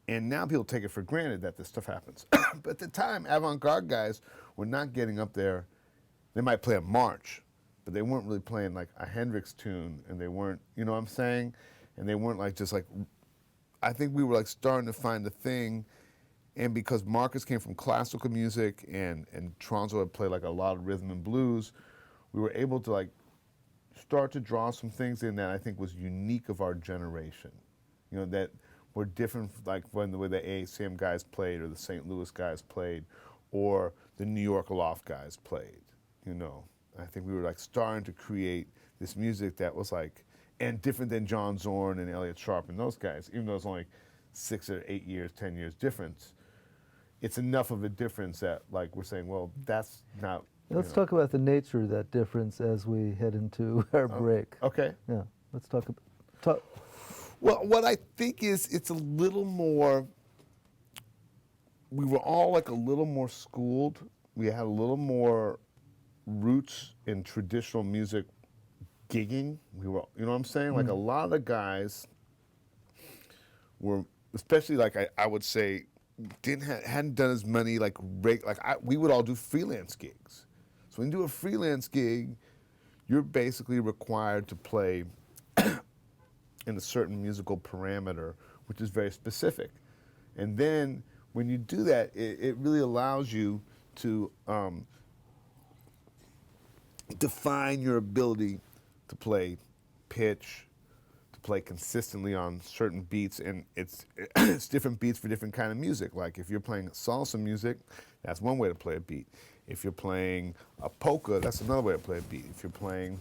And now people take it for granted that this stuff happens. But at the time, avant-garde guys were not getting up there. They might play a march, but they weren't really playing like a Hendrix tune, and they weren't, you know what I'm saying? And they weren't like just like, I think we were like starting to find a thing. And because Marcus came from classical music and Tronzo had played like a lot of rhythm and blues, we were able to like start to draw some things in that I think was unique of our generation. That were different, like when the way the ASM guys played, or the St. Louis guys played, or the New York Loft guys played. I think we were like starting to create this music that was like, and different than John Zorn and Elliott Sharp and those guys, even though it's only 6 or 8 years, 10 years difference. It's enough of a difference that like we're saying, well, that's not.
Let's talk about the nature of that difference as we head into our break.
Okay.
Yeah, let's talk about.
Well, what I think is it's a little more, we were all like a little more schooled. We had a little more roots in traditional music gigging. We were, you know what I'm saying? Like a lot of the guys were, especially like I would say, hadn't done as many like we would all do freelance gigs. So when you do a freelance gig, you're basically required to play in a certain musical parameter, which is very specific. And then when you do that, it really allows you to define your ability to play pitch, to play consistently on certain beats, and it's different beats for different kind of music. Like if you're playing salsa music, that's one way to play a beat. If you're playing a polka, that's another way to play a beat. If you're playing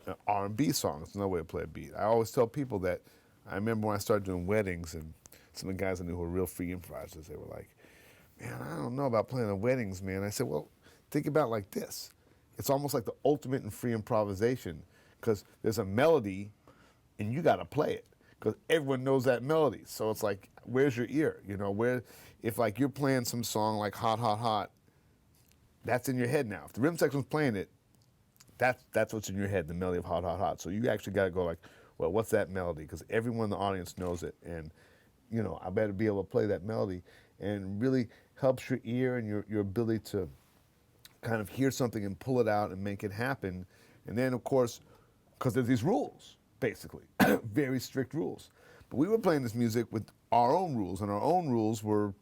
an R&B song, it's another way to play a beat. I always tell people that, I remember when I started doing weddings, and some of the guys I knew who were real free improvisers, they were like, man, I don't know about playing the weddings, man. I said, well, think about it like this. It's almost like the ultimate in free improvisation, because there's a melody and you got to play it, because everyone knows that melody. So it's like, where's your ear? If like you're playing some song like Hot, Hot, Hot, that's in your head now. If the rhythm section's playing it, that's what's in your head, the melody of Hot, Hot, Hot. So you actually got to go like, well, what's that melody? Because everyone in the audience knows it, and I better be able to play that melody, and really helps your ear and your ability to kind of hear something and pull it out and make it happen. And then, of course, because there's these rules, basically, very strict rules. But we were playing this music with our own rules, and our own rules were,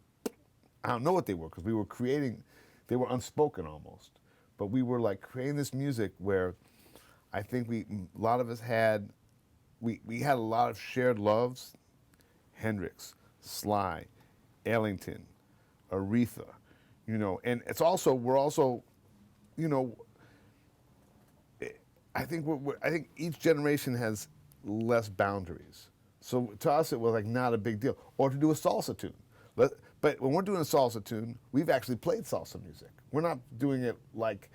I don't know what they were, because we were creating, they were unspoken almost. But we were like creating this music where I think a lot of us had, we had a lot of shared loves. Hendrix, Sly, Ellington, Aretha, and it's also, we're also, I think I think each generation has less boundaries. So to us, it was like not a big deal. Or to do a salsa tune. But when we're doing a salsa tune, we've actually played salsa music. We're not doing it like,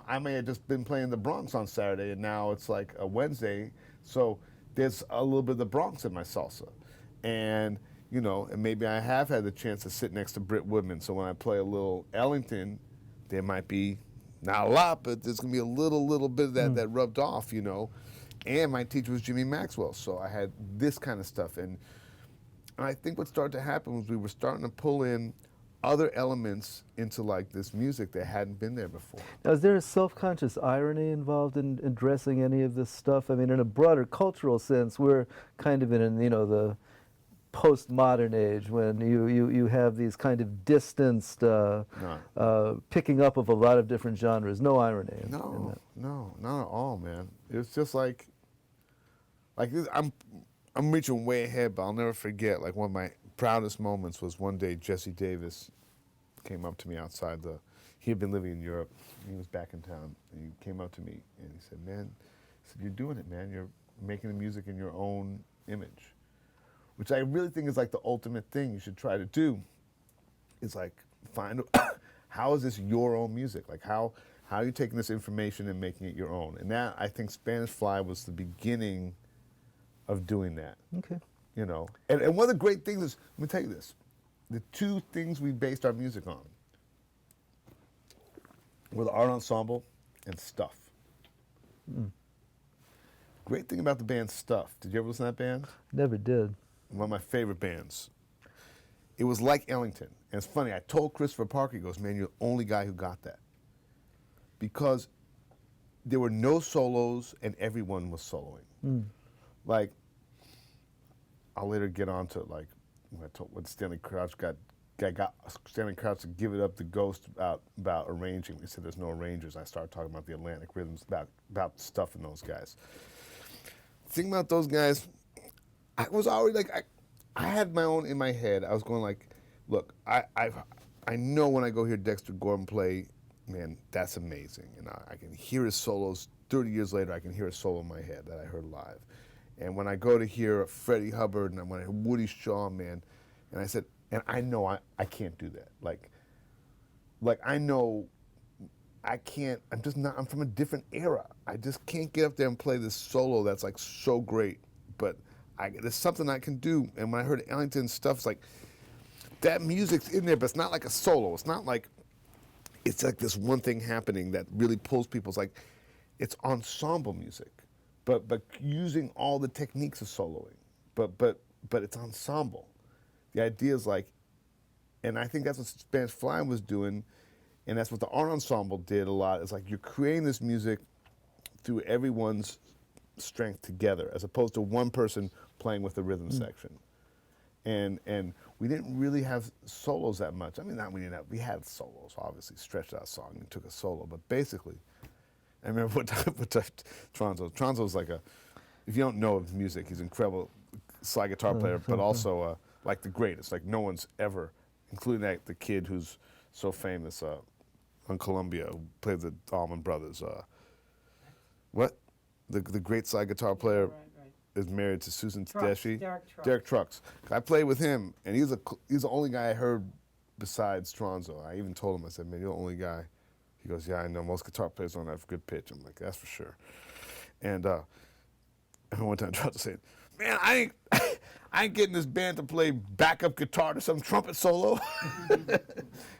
I may have just been playing the Bronx on Saturday, and now it's like a Wednesday. So there's a little bit of the Bronx in my salsa. And, and maybe I have had the chance to sit next to Britt Woodman. So when I play a little Ellington, there might be, not a lot, but there's going to be a little bit of that rubbed off, And my teacher was Jimmy Maxwell, so I had this kind of stuff. And I think what started to happen was we were starting to pull in other elements into like this music that hadn't been there before.
Now, is there a self-conscious irony involved in addressing any of this stuff? I mean, in a broader cultural sense, we're kind of in, you know, the postmodern age when you have these kind of distanced picking up of a lot of different genres. No irony in that.
No, not at all, man. It's just like this, I'm reaching way ahead, but I'll never forget, like one of my proudest moments was one day Jesse Davis came up to me outside he had been living in Europe, and he was back in town, and he came up to me and he said, man, you're doing it, man. You're making the music in your own image, which I really think is like the ultimate thing you should try to do, is like find how is this your own music? Like how are you taking this information and making it your own? And that, I think Spanish Fly was the beginning of doing that.
Okay.
You know, and one of the great things is, let me tell you this, the two things we based our music on were the art ensemble and Stuff. Great thing about the band Stuff, did you ever listen to that band?
Never did.
One of my favorite bands. It was like Ellington. And it's funny, I told Christopher Parker, he goes, man, you're the only guy who got that. Because there were no solos and everyone was soloing. Like, I'll later get on to like when Stanley Crouch got Stanley Crouch to give it up to Ghost about arranging. He said there's no arrangers. I started talking about the Atlantic rhythms, about Stuff in those guys. Thinking about those guys, I was already like I had my own in my head. I was going like, look, I know when I go hear Dexter Gordon play, man, that's amazing. And I can hear his solos 30 years later. I can hear a solo in my head that I heard live. And when I go to hear Freddie Hubbard and when I hear Woody Shaw, man, and I said, and I know I can't do that. Like I know I can't, I'm just not, I'm from a different era. I just can't get up there and play this solo that's like so great. But there's something I can do. And when I heard Ellington Stuff, it's like, that music's in there, but it's not like a solo. It's not like, it's like this one thing happening that really pulls people. It's like, it's ensemble music. But using all the techniques of soloing, but it's ensemble. The idea is like, and I think that's what Spanish Fly was doing, and that's what the art ensemble did a lot. It's like you're creating this music through everyone's strength together, as opposed to one person playing with the rhythm section. And we didn't really have solos that much. I mean, we had solos, obviously, stretched out song and took a solo, but basically. I remember what Tronzo's like if you don't know his music, he's an incredible slide guitar player, but also like the greatest. Like no one's ever, including the kid who's so famous on Columbia, who played the Allman Brothers. What? The great slide guitar player is married to Susan Tedeschi. Derek Trucks. I played with him, and he's the only guy I heard besides Tronzo. I even told him, I said, man, you're the only guy. He goes, yeah, I know, most guitar players don't have good pitch. I'm like, that's for sure. And one time I tried to say, man, I ain't getting this band to play backup guitar to some trumpet solo.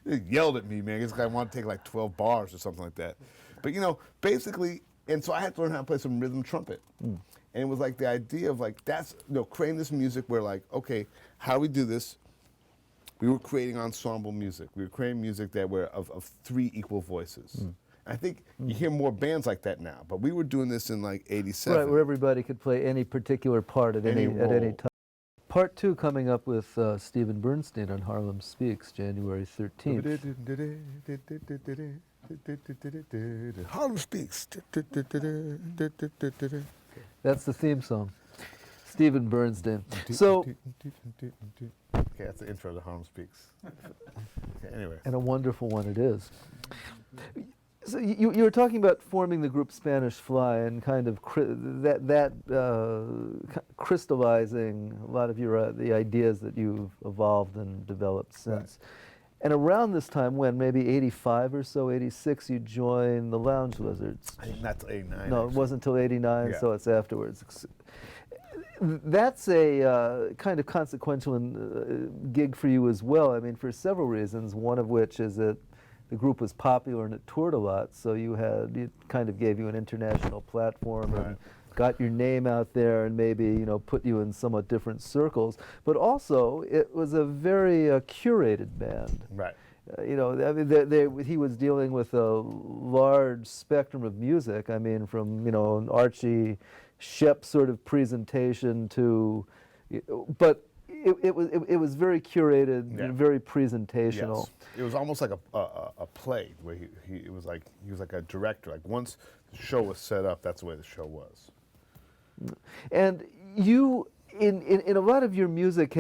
He yelled at me, man. This guy wanted to take like 12 bars or something like that. But basically, and so I had to learn how to play some rhythm trumpet. And it was like the idea of like, creating this music where like, okay, how do we do this? We were creating ensemble music. We were creating music that were of three equal voices. I think you hear more bands like that now, but we were doing this in like '87.
Right, where everybody could play any particular part at any time. Part 2 coming up with Stephen Bernstein on Harlem Speaks, January 13th.
Harlem Speaks.
That's the theme song. Stephen Bernstein. So,
okay, that's the intro to Harlem Speaks. Okay, anyway.
And a wonderful one it is. So you were talking about forming the group Spanish Fly and kind of crystallizing a lot of the ideas that you've evolved and developed since. Right. And around this time, when maybe 85 or so, 86, you joined the Lounge Lizards.
I think that's 89.
No,
actually.
It wasn't until 89,
yeah.
So it's afterwards. That's a kind of consequential gig for you as well. I mean, for several reasons. One of which is that the group was popular and it toured a lot, so it kind of gave you an international platform
right.
and got your name out there and maybe, you know, put you in somewhat different circles. But also, it was a very curated band.
Right.
You know, I mean, he was dealing with a large spectrum of music. I mean, from, you know, an Archie Shepp sort of presentation to, but it was very curated,
Yeah.
and very presentational.
Yes. It was almost like a play where he was like a director. Like once the show was set up, that's the way the show was.
And you, in a lot of your music,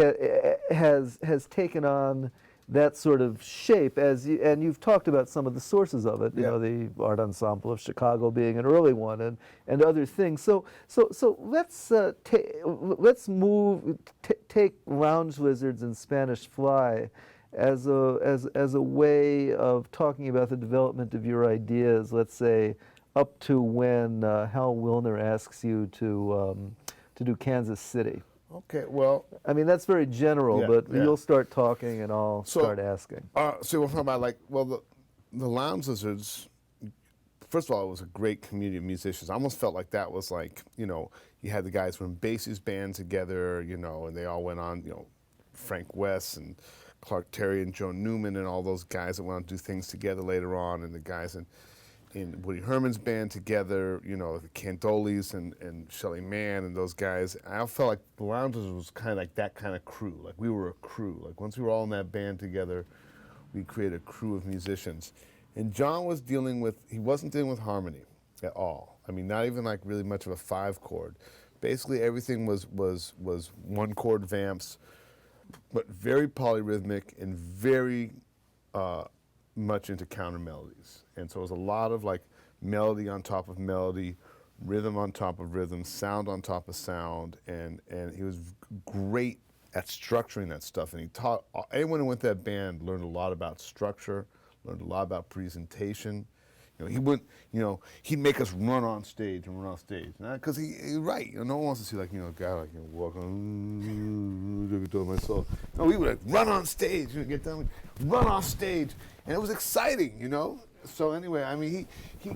has taken on that sort of shape, and you've talked about some of the sources of it. You
Yeah.
know, the Art Ensemble of Chicago being an early one, and other things. So let's take Lounge Lizards and Spanish Fly as a way of talking about the development of your ideas. Let's say up to when Hal Wilner asks you to do Kansas City.
Okay, well,
I mean, that's very general,
Yeah,
but
yeah.
you'll start talking and I'll
So-
start asking.
so we're talking about like, well, the Lounge Lizards, first of all, it was a great community of musicians. I almost felt like that was like, you know, you had the guys from Basie's band together, you know, and they all went on, you know, Frank West and Clark Terry and Joe Newman and all those guys that went on to do things together later on, and the guys in Woody Herman's band together, you know, the Candolis and Shelly Manne and those guys. I felt like the Loungers was kind of like that kind of crew. Like we were a crew. Like once we were all in that band together, we created a crew of musicians. And John was he wasn't dealing with harmony at all. I mean, not even like really much of a 5-chord. Basically everything was 1-chord vamps, but very polyrhythmic and very much into counter melodies. And so it was a lot of like melody on top of melody, rhythm on top of rhythm, sound on top of sound, and he was great at structuring that stuff. And he taught, anyone who went to that band learned a lot about structure, learned a lot about presentation. You know, he wouldn't, you know, he'd make us run on stage, because he's right. You know, no one wants to see like, you know, a guy like, you know, walk on, look at myself. No, we would like run on stage, you know, get down, run off stage, and it was exciting, you know. So anyway, I mean, he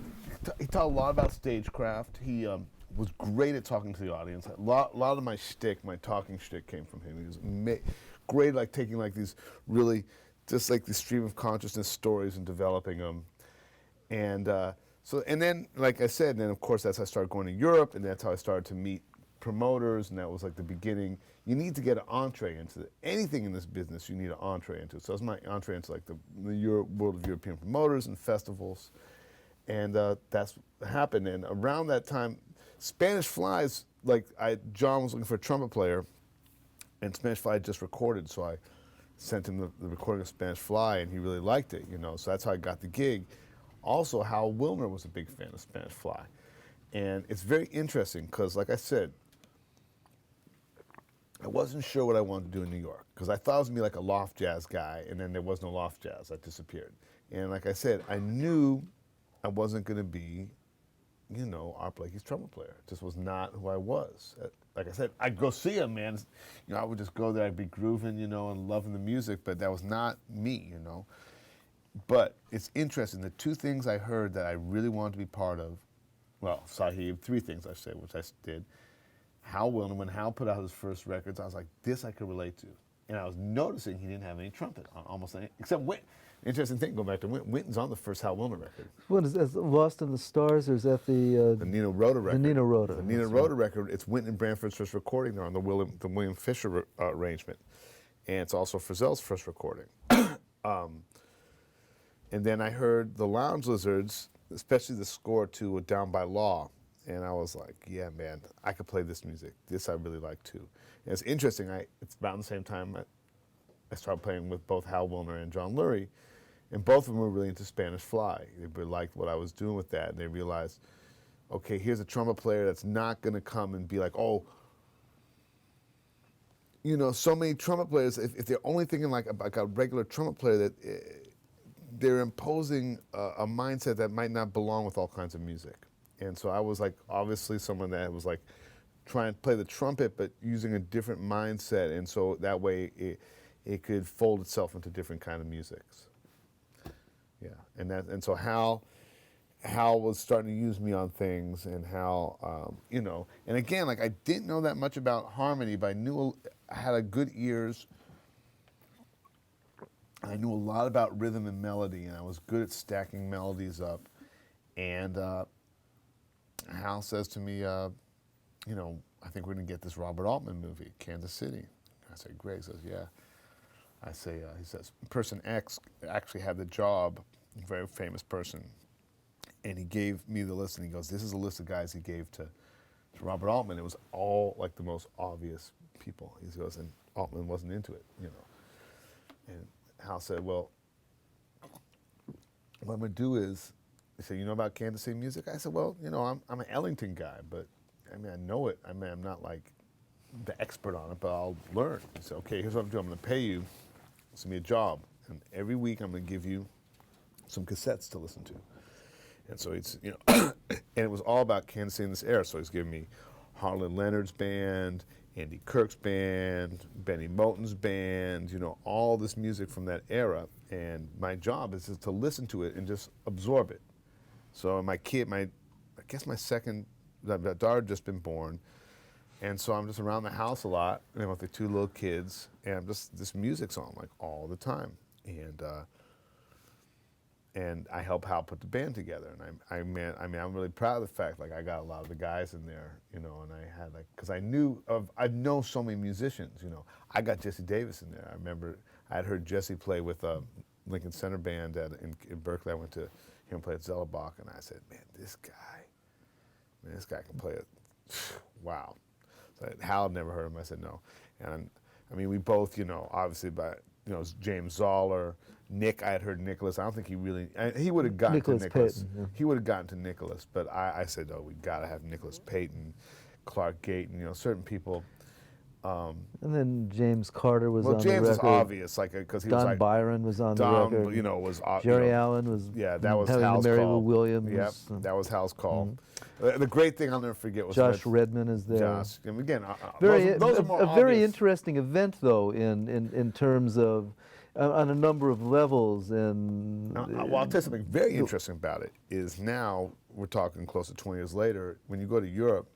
taught a lot about stagecraft. He was great at talking to the audience. A lot of my shtick, my talking shtick, came from him. He was great, like taking like these really, just like the stream of consciousness stories and developing them. And and then, like I said, then of course that's how I started going to Europe, and that's how I started to meet promoters, and that was like the beginning. You need to get an entree into anything in this business. You need an entree into it. So that's my entree into like the world of European promoters and festivals, and that's happened. And around that time, Spanish Flies, like John was looking for a trumpet player, and Spanish Fly had just recorded, so I sent him the recording of Spanish Fly, and he really liked it, you know. So that's how I got the gig. Also, Hal Wilner was a big fan of Spanish Fly. And it's very interesting because, like I said, I wasn't sure what I wanted to do in New York because I thought I was going to be like a loft jazz guy, and then there was no loft jazz. That disappeared. And like I said, I knew I wasn't going to be, you know, Art Blakey's trumpet player. It just was not who I was. Like I said, I'd go see him, man. You know, I would just go there, I'd be grooving, you know, and loving the music, but that was not me, you know. But it's interesting, the two things I heard that I really wanted to be part of, well, Sahib, 3 things I said, which I did. Hal Wilner, when Hal put out his first records, I was like, this I could relate to. And I was noticing he didn't have any trumpet on almost any, except Wynton. Interesting thing, going back to Wynton. Wynton's on the first Hal Wilner record.
What is that, Lost in the Stars, or is that the
Nino Rota record.
The Nino Rota.
The Nino
that's
Rota record, it's Wynton and Branford's first recording. They're on the William Fisher arrangement. And it's also Frizzell's first recording. And then I heard the Lounge Lizards, especially the score to Down by Law, and I was like, yeah, man, I could play this music. This I really like too. And it's interesting, it's about the same time I started playing with both Hal Wilner and John Lurie, and both of them were really into Spanish Fly. They really liked what I was doing with that, and they realized, okay, here's a trumpet player that's not gonna come and be like, oh, you know, so many trumpet players, if they're only thinking like a regular trumpet player, that they're imposing a mindset that might not belong with all kinds of music. And so I was like, obviously someone that was like trying to play the trumpet, but using a different mindset. And so that way it could fold itself into different kind of musics. Yeah, and so Hal Hal was starting to use me on things, and how, you know, and again, like I didn't know that much about harmony, but I knew I had a good ears. I knew a lot about rhythm and melody, and I was good at stacking melodies up. And Hal says to me, you know, I think we're going to get this Robert Altman movie, Kansas City. I say, great. He says, yeah. I say, he says, person X actually had the job, a very famous person. And he gave me the list, and he goes, this is a list of guys he gave to Robert Altman. It was all like the most obvious people. He goes, and Altman wasn't into it, you know. And Hal said, well, what I'm going to do is, he said, you know about Kansas City music? I said, well, you know, I'm an Ellington guy, but I mean, I know it. I mean, I'm not like the expert on it, but I'll learn. He said, okay, here's what I'm doing. I'm going to pay you. It's going to be a job. And every week I'm going to give you some cassettes to listen to. And so it's, you know, and it was all about Kansas City in this era. So he's giving me Harlan Leonard's band, Andy Kirk's band, Benny Moten's band, you know, all this music from that era. And my job is just to listen to it and just absorb it. So my kid, I guess my second, my daughter had just been born. And so I'm just around the house a lot, and with the two little kids, and I'm just, this music's on like all the time. And I help Hal put the band together. And I'm really proud of the fact, like I got a lot of the guys in there, you know, and I had like, cause I know so many musicians, you know. I got Jesse Davis in there. I remember I had heard Jesse play with Lincoln Center Band in Berkeley. I went to hear him play at Zellerbach, and I said, man, this guy can play it. Wow. So Hal had never heard him. I said, no. And I mean, we both, you know, obviously, you know, James Zoller, Nick, I had heard Nicholas. I don't think he would have gotten to Nicholas.
Payton, yeah.
He would have gotten to Nicholas, but I said, oh, we got to have Nicholas Payton, Clark Gayton, you know, certain people.
And then James Carter was on
James
the record.
was obvious, like, because he was
Don
like,
Byron was on the record.
you know, was
Jerry
you know,
Allen was
that was
having
Hal's
to marry
call.
with Williams.
Yep, that was Hal's call. The great thing I'll never forget was
Josh Redman is there.
Josh, and again,
Very,
those are more
a very
obvious.
interesting event, though, in terms of on a number of levels. And
Well, I'll tell you something very interesting about it is now we're talking close to 20 years later. When you go to Europe,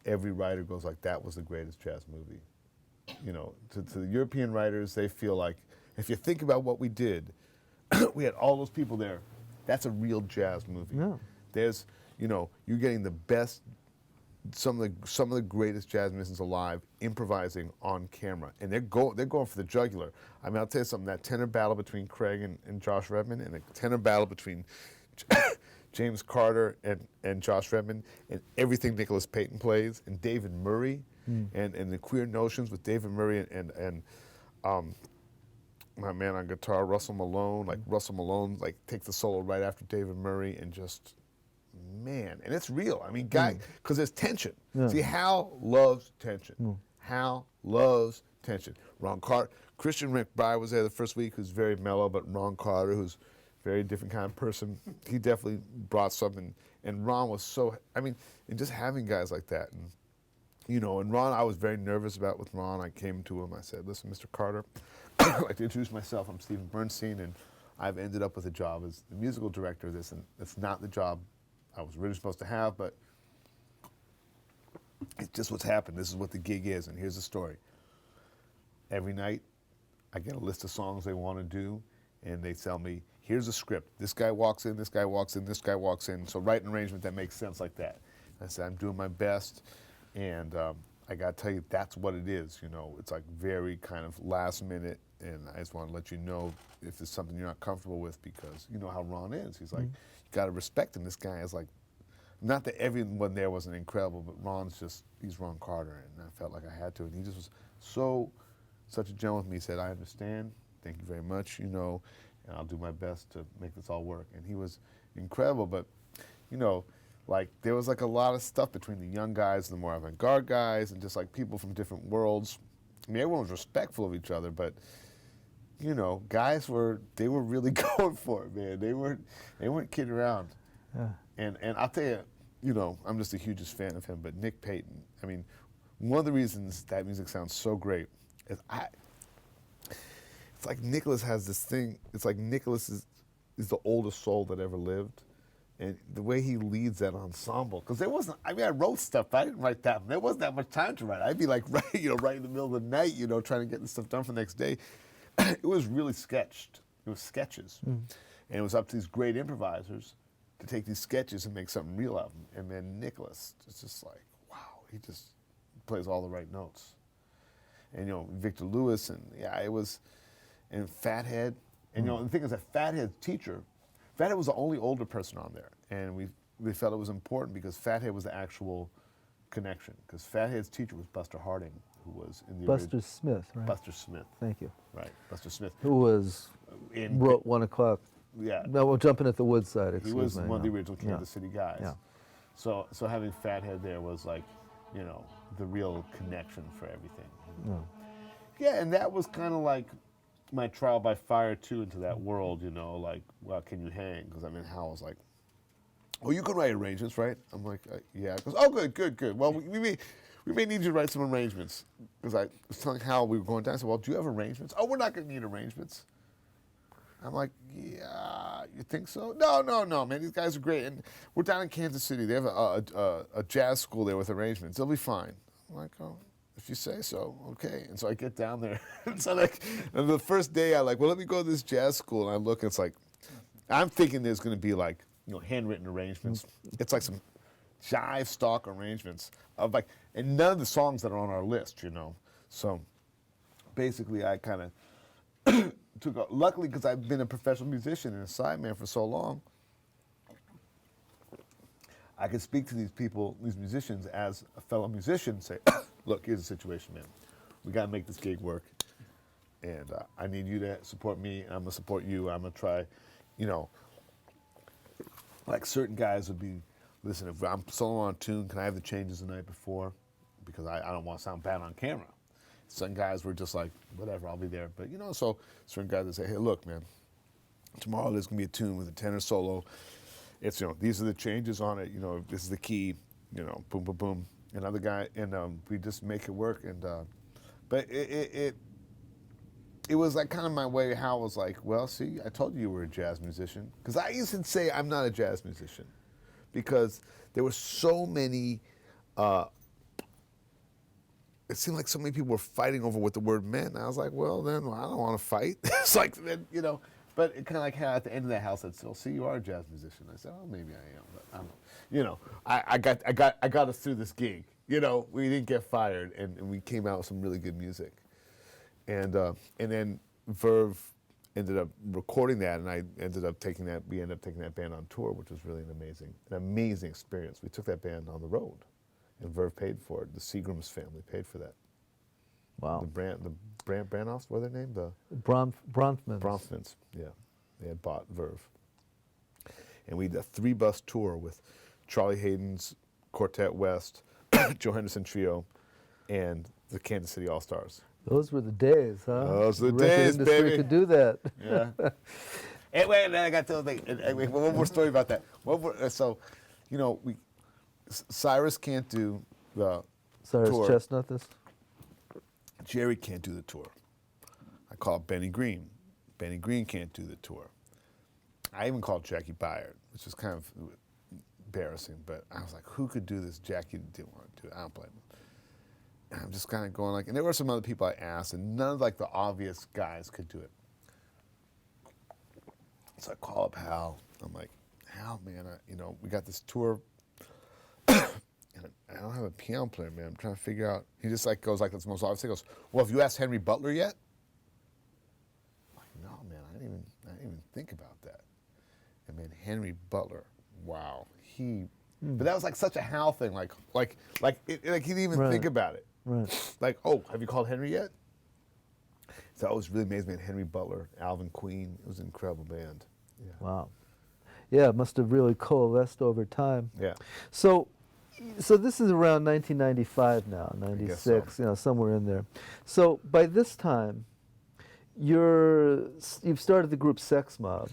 every writer goes like, "That was the greatest jazz movie." You know, to the European writers, they feel like if you think about what we did, we had all those people there. That's a real jazz movie.
Yeah.
There's, you know, you're getting the best, some of the greatest jazz musicians alive improvising on camera, and they're going for the jugular. I mean, I'll tell you something. That tenor battle between Craig and Josh Redman, and the tenor battle between James Carter and Josh Redman, and everything Nicholas Payton plays, and David Murray, and the Queer Notions with David Murray and my man on guitar, Russell Malone. Like Russell Malone, like takes the solo right after David Murray, and just. Man, and it's real. I mean, because there's tension.
Yeah.
See, Hal loves tension. Hal loves tension. Christian McBride was there the first week, who's very mellow, but Ron Carter, who's a very different kind of person, he definitely brought something. And Ron was so, I mean, and just having guys like that. And, you know, and Ron, I was very nervous about with Ron. I came to him, I said, listen, Mr. Carter, I'd like to introduce myself. I'm Stephen Bernstein, and I've ended up with a job as the musical director of this, and it's not the job I was really supposed to have, but it's just what's happened. This is what the gig is, and here's the story. Every night, I get a list of songs they want to do, and they tell me, here's a script. This guy walks in, this guy walks in, this guy walks in. So write an arrangement that makes sense like that. I said, I'm doing my best, and I got to tell you, that's what it is. You know, it's like very kind of last minute, and I just want to let you know if there's something you're not comfortable with, because you know how Ron is. He's like, you got to respect him. This guy is like, not that everyone there wasn't incredible, but Ron's just, he's Ron Carter, and I felt like I had to. And he just was such a gentleman with me. He said, I understand, thank you very much, you know, and I'll do my best to make this all work. And he was incredible, but, you know, like there was like a lot of stuff between the young guys and the more avant-garde guys, and just like people from different worlds. I mean, everyone was respectful of each other, but you know, guys were really going for it, man. They weren't kidding around.
Yeah.
And I'll tell you, you know, I'm just the hugest fan of him, but Nick Payton, I mean, one of the reasons that music sounds so great is it's like Nicholas has this thing, it's like Nicholas is the oldest soul that ever lived, And the way he leads that ensemble, because there wasn't, I mean, I wrote stuff, but I didn't write that. There wasn't that much time to write. I'd be like, right in the middle of the night, trying to get this stuff done for the next day. It was really sketched. It was sketches. And it was up to these great improvisers to take these sketches and make something real out of them. And then Nicholas, it's just like, wow, he just plays all the right notes. And, Victor Lewis, and it was, and Fathead. And, the thing is that Fathead's teacher, Fathead was the only older person on there, and we felt it was important because Fathead was the actual connection. Because Fathead's teacher was Buster Harding, who was in the
Buster Smith, right?
Buster Smith.
Thank you.
Right, Buster Smith.
Who wrote 1 o'clock.
Yeah.
No, we're jumping at the Woodside.
He was one of the original Kansas City guys.
Yeah.
So having Fathead there was like, the real connection for everything.
Yeah.
Yeah, and that was kind of like my trial by fire too into that world, like, well, can you hang? Because Hal was like, oh, you can write arrangements, right? I'm like, yeah. He goes, oh, good. Well, we may need you to write some arrangements. Because I was telling Hal we were going down. I said, well, do you have arrangements? Oh, we're not going to need arrangements. I'm like, yeah, you think so? No, man, these guys are great. And we're down in Kansas City. They have a jazz school there with arrangements. They'll be fine. I'm like, oh. If you say so, okay. And so I get down there. And the first day well, let me go to this jazz school. And I look, and it's like, I'm thinking there's going to be like, handwritten arrangements. It's like some jive stock arrangements of and none of the songs that are on our list, So basically I kind of luckily because I've been a professional musician and a sideman for so long, I could speak to these people, these musicians, as a fellow musician and say, look, here's the situation, man. We got to make this gig work. And I need you to support me, and I'm going to support you. I'm going to try, like certain guys would be, listen, if I'm solo on a tune, can I have the changes the night before? Because I don't want to sound bad on camera. Some guys were just like, whatever, I'll be there. But, so certain guys would say, hey, look, man, tomorrow there's going to be a tune with a tenor solo. It's, these are the changes on it, this is the key, boom, boom, boom. Another guy, and we just make it work. And but it was like kind of my way. Hal was like, well, see, I told you were a jazz musician. Because I used to say I'm not a jazz musician. Because there were so many, it seemed like so many people were fighting over what the word meant. And I was like, well, then I don't want to fight. It's like, then, But it kind of like how at the end of that house, I'd say, see, you are a jazz musician. I said, oh, maybe I am, but I'm, I got us through this gig. We didn't get fired, and we came out with some really good music. And then Verve ended up recording that, and we ended up taking that band on tour, which was really an amazing experience. We took that band on the road, and Verve paid for it. The Seagram's family paid for that.
Wow.
The Branoffs, what are their name? The
Bronfmans.
Bronfmans, yeah. They had bought Verve. And we did a 3-bus tour with Charlie Hayden's Quartet West, Joe Henderson Trio, and the Kansas City All-Stars.
Those were the days, huh?
Those were the
record
days,
industry
baby.
could do that.
Yeah. Anyway, then I got to tell one more story about that. Cyrus can't do the
Cyrus
tour.
Chestnut, this?
Jerry can't do the tour. I called Benny Green. Benny Green can't do the tour. I even called Jackie Byard, which is kind of embarrassing, but I was like, who could do this? Jackie didn't want to do it. I don't blame him. And I'm just kind of going and there were some other people I asked, and none of the obvious guys could do it. So I call up Hal. I'm like, Hal, man, we got this tour, and I don't have a piano player, man. I'm trying to figure out. He just goes that's the most obvious thing. He goes, well, have you asked Henry Butler yet? I'm like, no, man, I didn't even think about that. And man, Henry Butler, wow, but that was such a Hal thing, he didn't even think about it.
Right.
Oh, have you called Henry yet? So I was really amazed, man. Henry Butler, Alvin Queen, it was an incredible band. Yeah.
Wow. Yeah, it must have really coalesced over time.
Yeah.
So this is around 1995 now, 96,
so.
Somewhere in there. So by this time, you've started the group Sex Mob.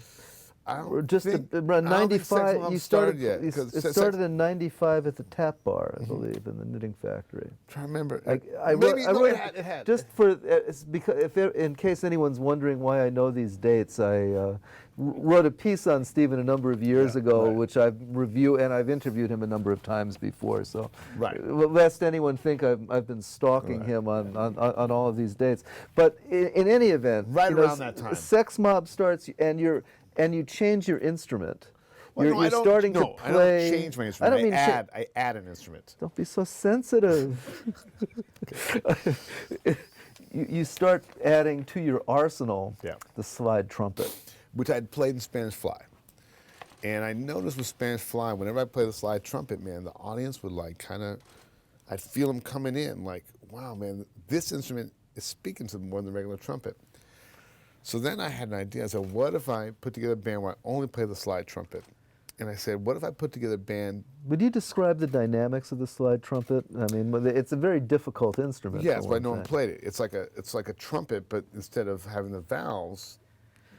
don't
Just
think,
around
I don't think
95.
Sex Mom
You started.
yet.
It
'cause
started in '95 at the Tap Bar, I
Mm-hmm.
believe, in the Knitting Factory.
trying to remember.
I
Maybe
wrote,
no, it had.
just for it's because in case anyone's wondering why I know these dates, I wrote a piece on Stephen a number of years ago,
right.
which I've reviewed, and I've interviewed him a number of times before. So,
Right.
lest anyone think I've been stalking
Right.
him on all of these dates. But in any event,
Right
you know,
around that time.
Sex Mob starts, and you change your instrument.
Well,
you're
no, I don't,
starting
no,
to play.
I don't change my instrument.
I don't mean
I add an instrument.
Don't be so sensitive. You start adding to your arsenal the slide trumpet.
Which I'd played in Spanish Fly. And I noticed with Spanish Fly, whenever I play the slide trumpet, man, the audience would like kind of, I'd feel them coming in like, wow, man, this instrument is speaking to them more than the regular trumpet. So then I had an idea. I said, what if I put together a band where I only play the slide trumpet? And I said, what if I put together a band?
Would you describe the dynamics of the slide trumpet? I mean, it's a very difficult instrument.
Yes, but no one played it. It's like a trumpet, but instead of having the valves,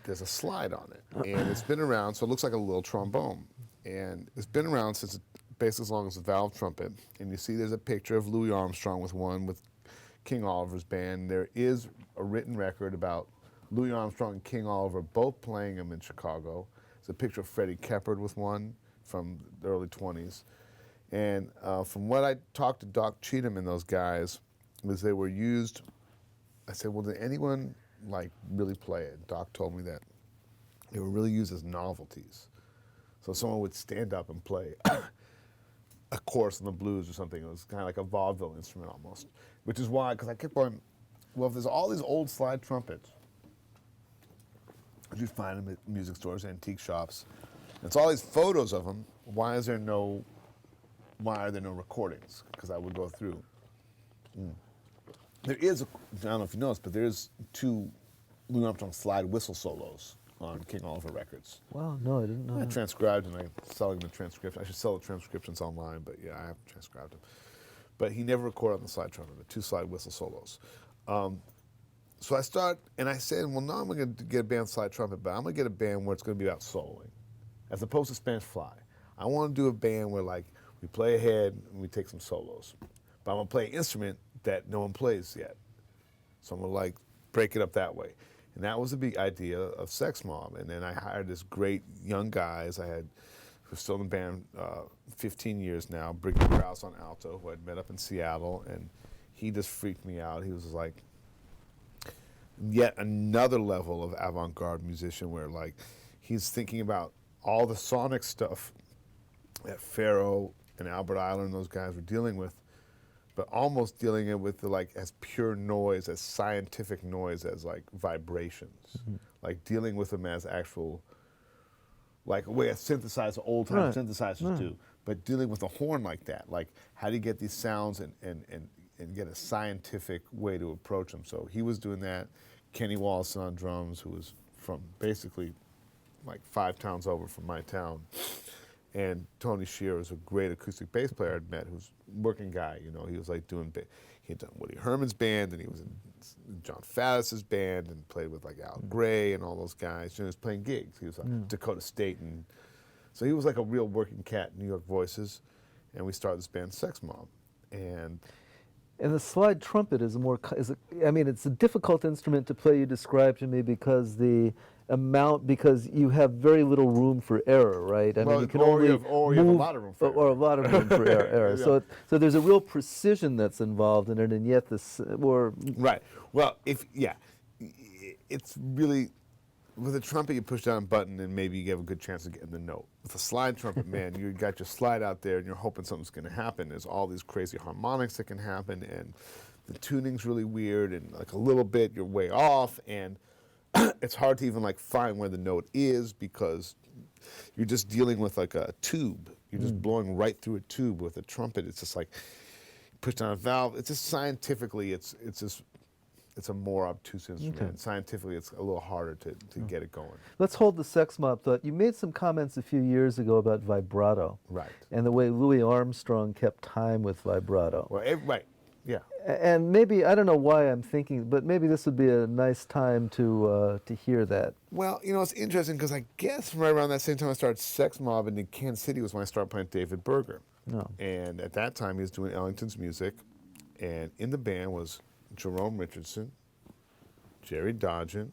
there's a slide on it. And it's been around, so it looks like a little trombone. And it's been around since basically as long as the valve trumpet. And you see there's a picture of Louis Armstrong with one with King Oliver's band. There is a written record about Louis Armstrong and King Oliver both playing them in Chicago. There's a picture of Freddie Keppard with one from the early 20s. And from what I talked to Doc Cheatham and those guys, was they were used, I said, well, did anyone like really play it? Doc told me that they were really used as novelties. So someone would stand up and play a chorus in the blues or something. It was kind of like a vaudeville instrument almost, which is why, because I kept going, well, if there's all these old slide trumpets, you find them at music stores, antique shops. It's all these photos of them. Why are there no recordings? Because I would go through. There is, I don't know if you noticed, but there is 2 Louis Armstrong slide whistle solos on King Oliver Records.
Wow, no, I didn't know
I
that.
transcribed and I'm selling the transcription. I should sell the transcriptions online, but yeah, I haven't transcribed them. But he never recorded on the slide trumpet, the 2 slide whistle solos. So I said, well, now I'm going to get a band slide trumpet, but I'm going to get a band where it's going to be about soloing, as opposed to Spanish Fly. I want to do a band where, like, we play ahead and we take some solos. But I'm going to play an instrument that no one plays yet. So I'm going to, like, break it up that way. And that was the big idea of Sex Mob. And then I hired this great young guys. Who's still in the band 15 years now, Briggy Krause on alto, who I'd met up in Seattle. And he just freaked me out. He was like, yet another level of avant-garde musician where like he's thinking about all the sonic stuff that Pharaoh and Albert Eiler and those guys were dealing with, but almost dealing it with like as pure noise, as scientific noise, as like vibrations, like dealing with them as actual, like a way a synthesizer, old-time synthesizers do, but dealing with a horn like that, like how do you get these sounds and get a scientific way to approach them. So he was doing that. Kenny Wallison on drums, who was from basically like 5 towns over from my town. And Tony Shearer was a great acoustic bass player I'd met, who's a working guy, you know. He was like doing, he had done Woody Herman's band, and he was in John Faddis's band, and played with like Al Gray and all those guys. You know, he was playing gigs. He was like Dakota State, and so he was like a real working cat, New York Voices. And we started this band, Sex Mob.
And the slide trumpet is it's a difficult instrument to play, you described to me, because because you have very little room for error, right? I mean, you can only
you have a lot of room for error.
Or a lot of room for error.
Yeah.
So there's a real precision that's involved in it, and yet
Right. Well, it's really, with a trumpet you push down a button and maybe you have a good chance of getting the note. With a slide trumpet, man, you got your slide out there and you're hoping something's going to happen. There's all these crazy harmonics that can happen, and the tuning's really weird, and like a little bit you're way off, and it's hard to even like find where the note is because you're just dealing with like a tube. You're just blowing right through a tube. With a trumpet, it's just like push down a valve. It's just scientifically, it's a more obtuse instrument.
Okay.
Scientifically, it's a little harder to get it going.
Let's hold the Sex Mob thought. You made some comments a few years ago about vibrato.
Right.
And the way Louis Armstrong kept time with vibrato.
Well, right. Yeah.
And maybe, I don't know why I'm thinking, but maybe this would be a nice time to hear that.
Well, you know, it's interesting because I guess right around that same time I started Sex Mob, and in Kansas City was when I started playing David Berger.
No.
And at that time he was doing Ellington's music, and in the band was Jerome Richardson, Jerry Dodgen,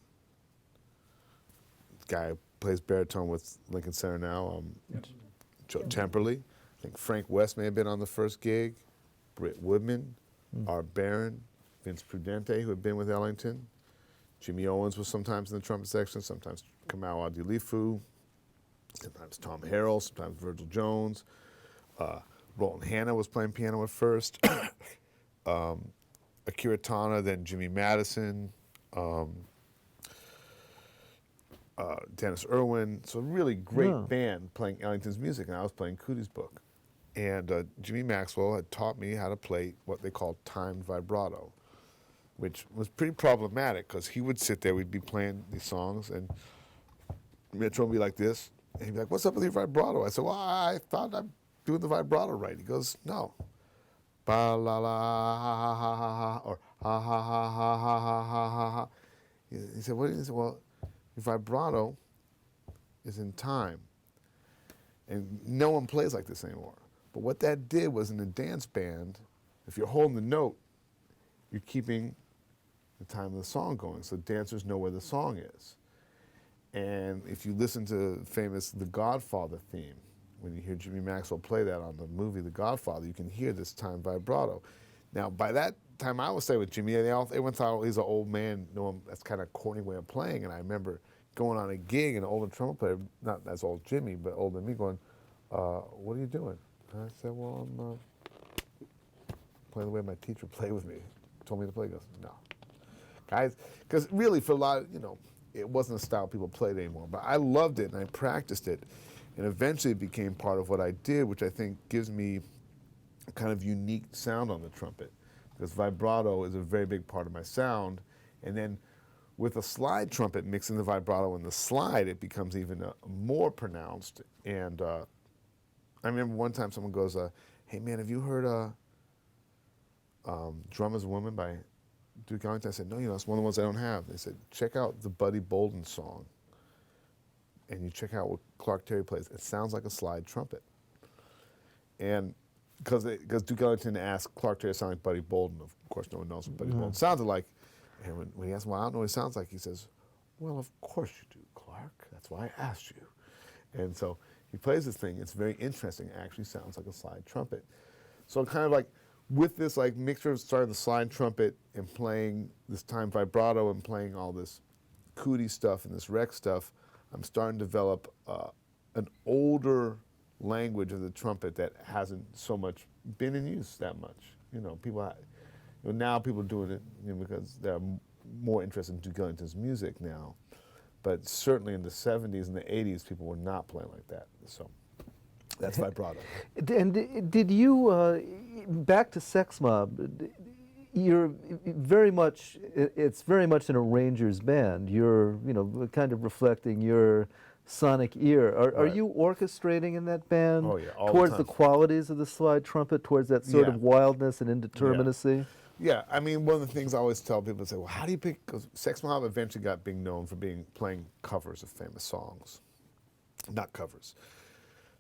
the guy who plays baritone with Lincoln Center now, Joe Temperley. I think Frank West may have been on the first gig, Britt Woodman, Art Barron, Vince Prudente, who had been with Ellington. Jimmy Owens was sometimes in the trumpet section, sometimes Kamau Adilifu, sometimes Tom Harrell, sometimes Virgil Jones. Roland Hanna was playing piano at first. Akira Tana, then Jimmy Madison, Dennis Irwin. So a really great band playing Ellington's music, and I was playing Cootie's book. And Jimmy Maxwell had taught me how to play what they called timed vibrato, which was pretty problematic because he would sit there, we'd be playing these songs, and Metro would be like this, and he'd be like, "What's up with your vibrato?" I said, "Well, I thought I'm doing the vibrato right." He goes, "No. Ba la la ha ha ha ha ha, or ha ha ha ha ha ha ha ha ha." He said, "What?" He said, "Well, your vibrato is in time, and no one plays like this anymore." But what that did was, in a dance band, if you're holding the note, you're keeping the time of the song going, so dancers know where the song is. And if you listen to famous The Godfather theme, when you hear Jimmy Maxwell play that on the movie The Godfather, you can hear this time vibrato. Now, by that time I was staying with Jimmy, everyone thought, oh, he's an old man, that's kind of corny way of playing. And I remember going on a gig, and an older trumpet player, not as old Jimmy, but older than me, going, "What are you doing?" And I said, "Well, I'm playing the way my teacher played with me. Told me to play." He goes, "No." Guys, because really for a lot of, it wasn't a style people played anymore. But I loved it, and I practiced it. And eventually it became part of what I did, which I think gives me a kind of unique sound on the trumpet. Because vibrato is a very big part of my sound. And then with a slide trumpet, mixing the vibrato and the slide, it becomes even more pronounced. And I remember one time someone goes, "Hey man, have you heard Drum Is a Woman by Duke Ellington?" I said, "No, that's one of the ones I don't have." They said, "Check out the Buddy Bolden song, and you check out what Clark Terry plays. It sounds like a slide trumpet." And because Duke Ellington asked Clark Terry to sound like Buddy Bolden, of course no one knows what Buddy Bolden sounded like. And when he asked him, "Well, I don't know what he sounds like," he says, "Well, of course you do, Clark. That's why I asked you." And so he plays this thing. It's very interesting. It actually sounds like a slide trumpet. So kind of like with this like mixture of starting the slide trumpet and playing this time vibrato and playing all this Cootie stuff and this Rex stuff, I'm starting to develop an older language of the trumpet that hasn't so much been in use that much. Now people are doing it because they're more interested in Duke Ellington's music now. But certainly in the 70s and the 80s, people were not playing like that. So that's vibrato.
And did you, back to Sex Mob, you're very much, it's very much an arranger's band. You're, kind of reflecting your sonic ear. Are
Right.
you orchestrating in that band
Oh, yeah, all the
towards
time.
the qualities of the slide trumpet, towards that sort of wildness and indeterminacy?
Yeah, I mean, one of the things I always tell people is, well, how do you pick, because Sex Mob eventually got being known for playing covers of famous songs. Not covers.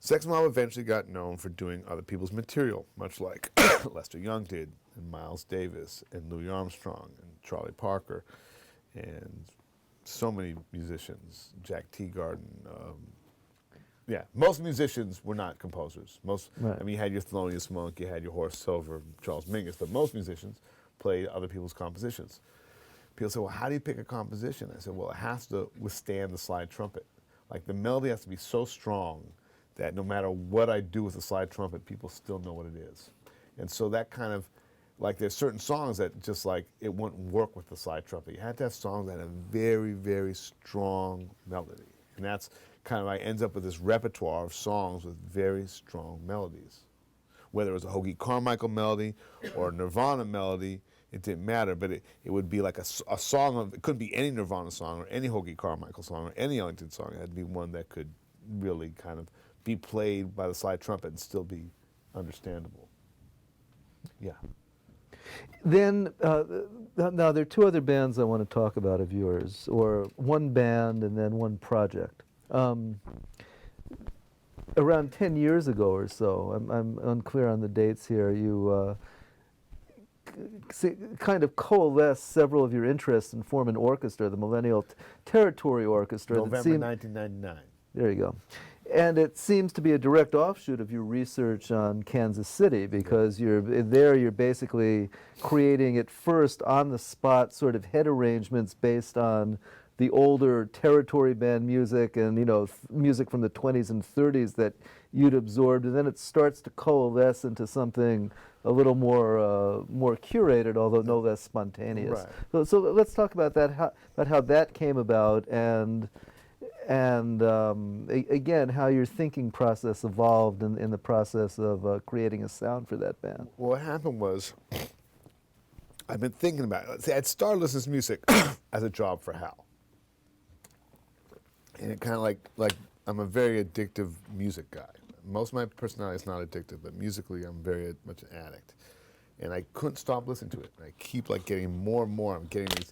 Sex Mob eventually got known for doing other people's material, much like Lester Young did, and Miles Davis, and Louis Armstrong, and Charlie Parker, and so many musicians, Jack Teagarden. Most musicians were not composers.
Right.
I mean, you had your Thelonious Monk, you had your Horace Silver, Charles Mingus, but most musicians played other people's compositions. People say, well, how do you pick a composition? I said, well, it has to withstand the slide trumpet. Like the melody has to be so strong that no matter what I do with the slide trumpet, people still know what it is. And so that kind of, like there's certain songs that just like, it wouldn't work with the slide trumpet. You had to have songs that had a very, very strong melody. And that's kind of, I ends up with this repertoire of songs with very strong melodies. Whether it was a Hoagie Carmichael melody or a Nirvana melody, it didn't matter, but it would be like a song of, it couldn't be any Nirvana song or any Hoagie Carmichael song or any Ellington song. It had to be one that could really kind of be played by the slide trumpet and still be understandable. Yeah.
Then, now there are two other bands I want to talk about of yours, or one band and then one project. Around 10 years ago or so, I'm unclear on the dates here, you kind of coalesce several of your interests and form an orchestra, the Millennial Territory Orchestra.
November 1999.
There you go. And it seems to be a direct offshoot of your research on Kansas City, because you're basically creating at first on the spot sort of head arrangements based on the older territory band music and music from the 20s and 30s that you'd absorbed, and then it starts to coalesce into something a little more curated, although no less spontaneous.
Right.
So let's talk about that, about how that came about, and again, how your thinking process evolved in the process of creating a sound for that band.
Well, what happened was, I've been thinking about it. See, I'd started listening to music as a job for Hal. And it kind of like I'm a very addictive music guy. Most of my personality is not addictive, but musically I'm very much an addict. And I couldn't stop listening to it. I keep getting more and more. I'm getting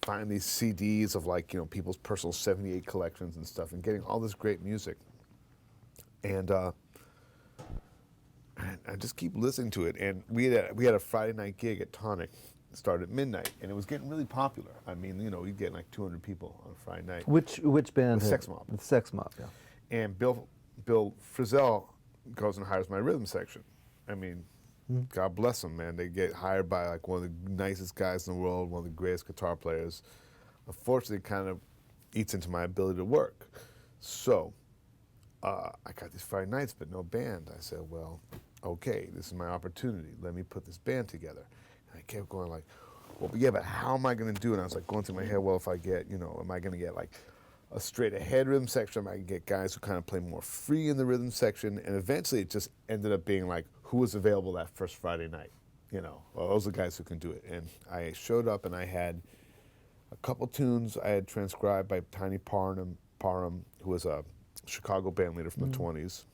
finding these CDs of people's personal 78 collections and stuff, and getting all this great music. And I just keep listening to it. And we had a Friday night gig at Tonic. Started at midnight, and it was getting really popular. I mean, you'd get 200 people on a Friday night.
Which band?
The Sex Mob.
The Sex Mob, yeah.
And Bill Frisell goes and hires my rhythm section. I mean, God bless them, man. They get hired by one of the nicest guys in the world, one of the greatest guitar players. Unfortunately, it kind of eats into my ability to work. So I got these Friday nights, but no band. I said, well, okay, this is my opportunity. Let me put this band together. And I kept going well, yeah, but how am I going to do it? And I was going through my head, well, if I get, am I going to get a straight ahead rhythm section? Am I going to get guys who kind of play more free in the rhythm section? And eventually it just ended up being who was available that first Friday night? Well, those are the guys who can do it. And I showed up and I had a couple tunes I had transcribed by Tiny Parra, who was a Chicago band leader from the 20s.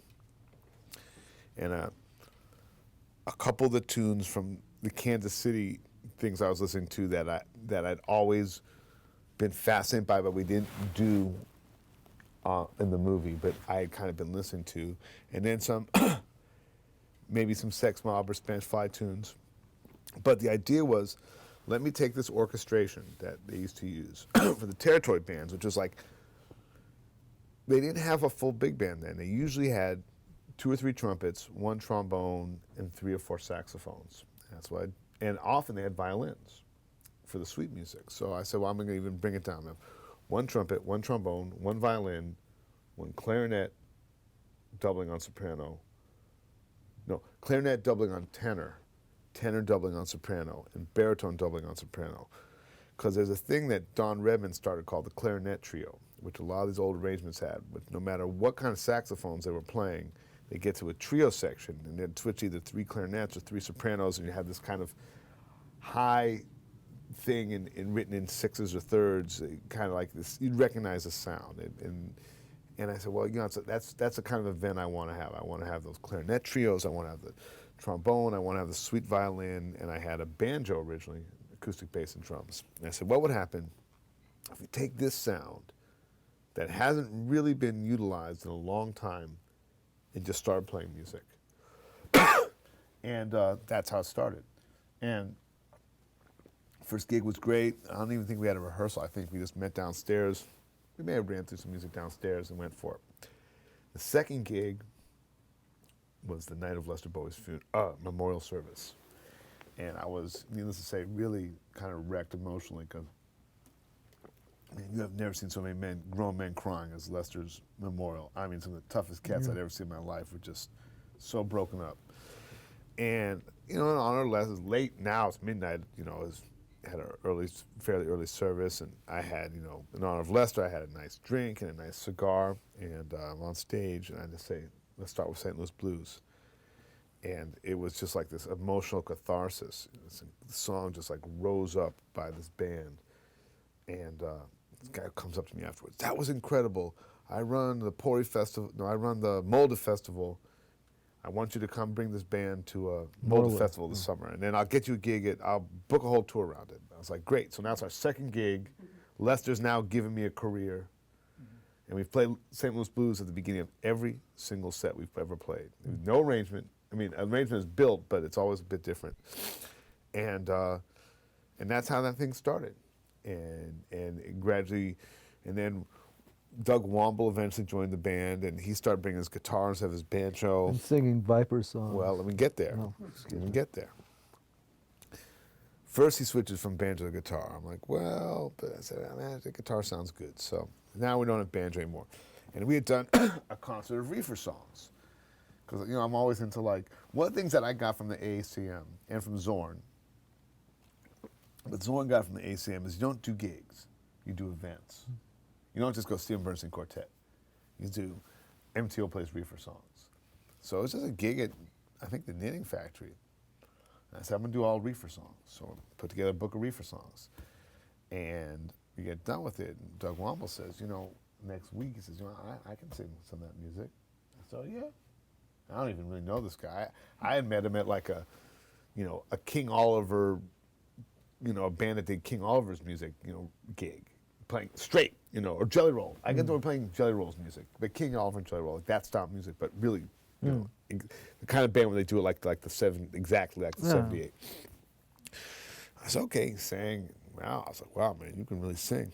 And a couple of the tunes from the Kansas City things I was listening to that I'd always been fascinated by, but we didn't do in the movie, but I had kind of been listening to, and then some, maybe some Sex Mob or Spanish Fly tunes. But the idea was, let me take this orchestration that they used to use for the territory bands, which was they didn't have a full big band then. They usually had 2 or 3 trumpets, 1 trombone, and 3 or 4 saxophones. That's why, and often they had violins for the sweet music. So I said, well, I'm going to even bring it down. I have 1 trumpet, 1 trombone, 1 violin, 1 clarinet doubling on soprano. No, clarinet doubling on tenor, tenor doubling on soprano, and baritone doubling on soprano. Because there's a thing that Don Redman started called the clarinet trio, which a lot of these old arrangements had. But no matter what kind of saxophones they were playing, they get to a trio section, and they'd switch either 3 clarinets or 3 sopranos, and you have this kind of high thing written in 6s or 3rds, kind of like this. You'd recognize the sound, and I said, well, that's the kind of event I want to have. I want to have those clarinet trios. I want to have the trombone. I want to have the sweet violin, and I had a banjo originally, acoustic bass and drums. And I said, what would happen if we take this sound that hasn't really been utilized in a long time and just started playing music? And that's how it started. And first gig was great. I don't even think we had a rehearsal. I think we just met downstairs. We may have ran through some music downstairs and went for it. The second gig was the night of Lester Bowie's memorial service. And I was, needless to say, really kind of wrecked emotionally, because you have never seen so many grown men crying as Lester's memorial. I mean, some of the toughest cats I'd ever seen in my life were just so broken up. And, in honor of Lester, late now, it's midnight, had an fairly early service, and I had, in honor of Lester, I had a nice drink and a nice cigar, and I'm on stage, and I just say, let's start with St. Louis Blues. And it was just like this emotional catharsis. The song just rose up by this band. And this guy comes up to me afterwards. That was incredible. I run the Pori Festival. No, I run the Molde Festival. I want you to come bring this band to a
Norway.
Molded Festival this summer, and then I'll get you a gig I'll book a whole tour around it. I was like, great. So now it's our second gig. Lester's now giving me a career. And we've played St. Louis Blues at the beginning of every single set we've ever played. There's no arrangement. I mean, arrangement is built, but it's always a bit different. And that's how that thing started. And it gradually, and then Doug Womble eventually joined the band, and he started bringing his guitar instead of his banjo.
And singing Viper songs.
Well, let me get there.
Oh.
Let me get there. First, he switches from banjo to guitar. I'm like, well, but I said, man, the guitar sounds good. So now we don't have banjo anymore. And we had done a concert of reefer songs. Because, you know, I'm always into like, one of the things that I got from the AACM and from Zorn, what Zorn got from the AACM is you don't do gigs, you do events. You don't just go Stephen Bernstein Quartet. You do MTO plays reefer songs. So it's just a gig at, I think, the Knitting Factory. And I said, I'm gonna do all reefer songs. So I put together a book of reefer songs. And we get done with it, and Doug Womble says, you know, next week, he says, you know, I can sing some of that music. So yeah, I don't even really know this guy. I had met him at like a, you know, a King Oliver, you know, a band that did King Oliver's music, you know, gig, playing straight, you know, or Jelly Roll. I get to playing Jelly Roll's music, but King Oliver and Jelly Roll, like that style of music, but really, you know, the kind of band where they do it like the exactly like the 78. I said, okay, he sang. Wow, I was like, wow, man, you can really sing.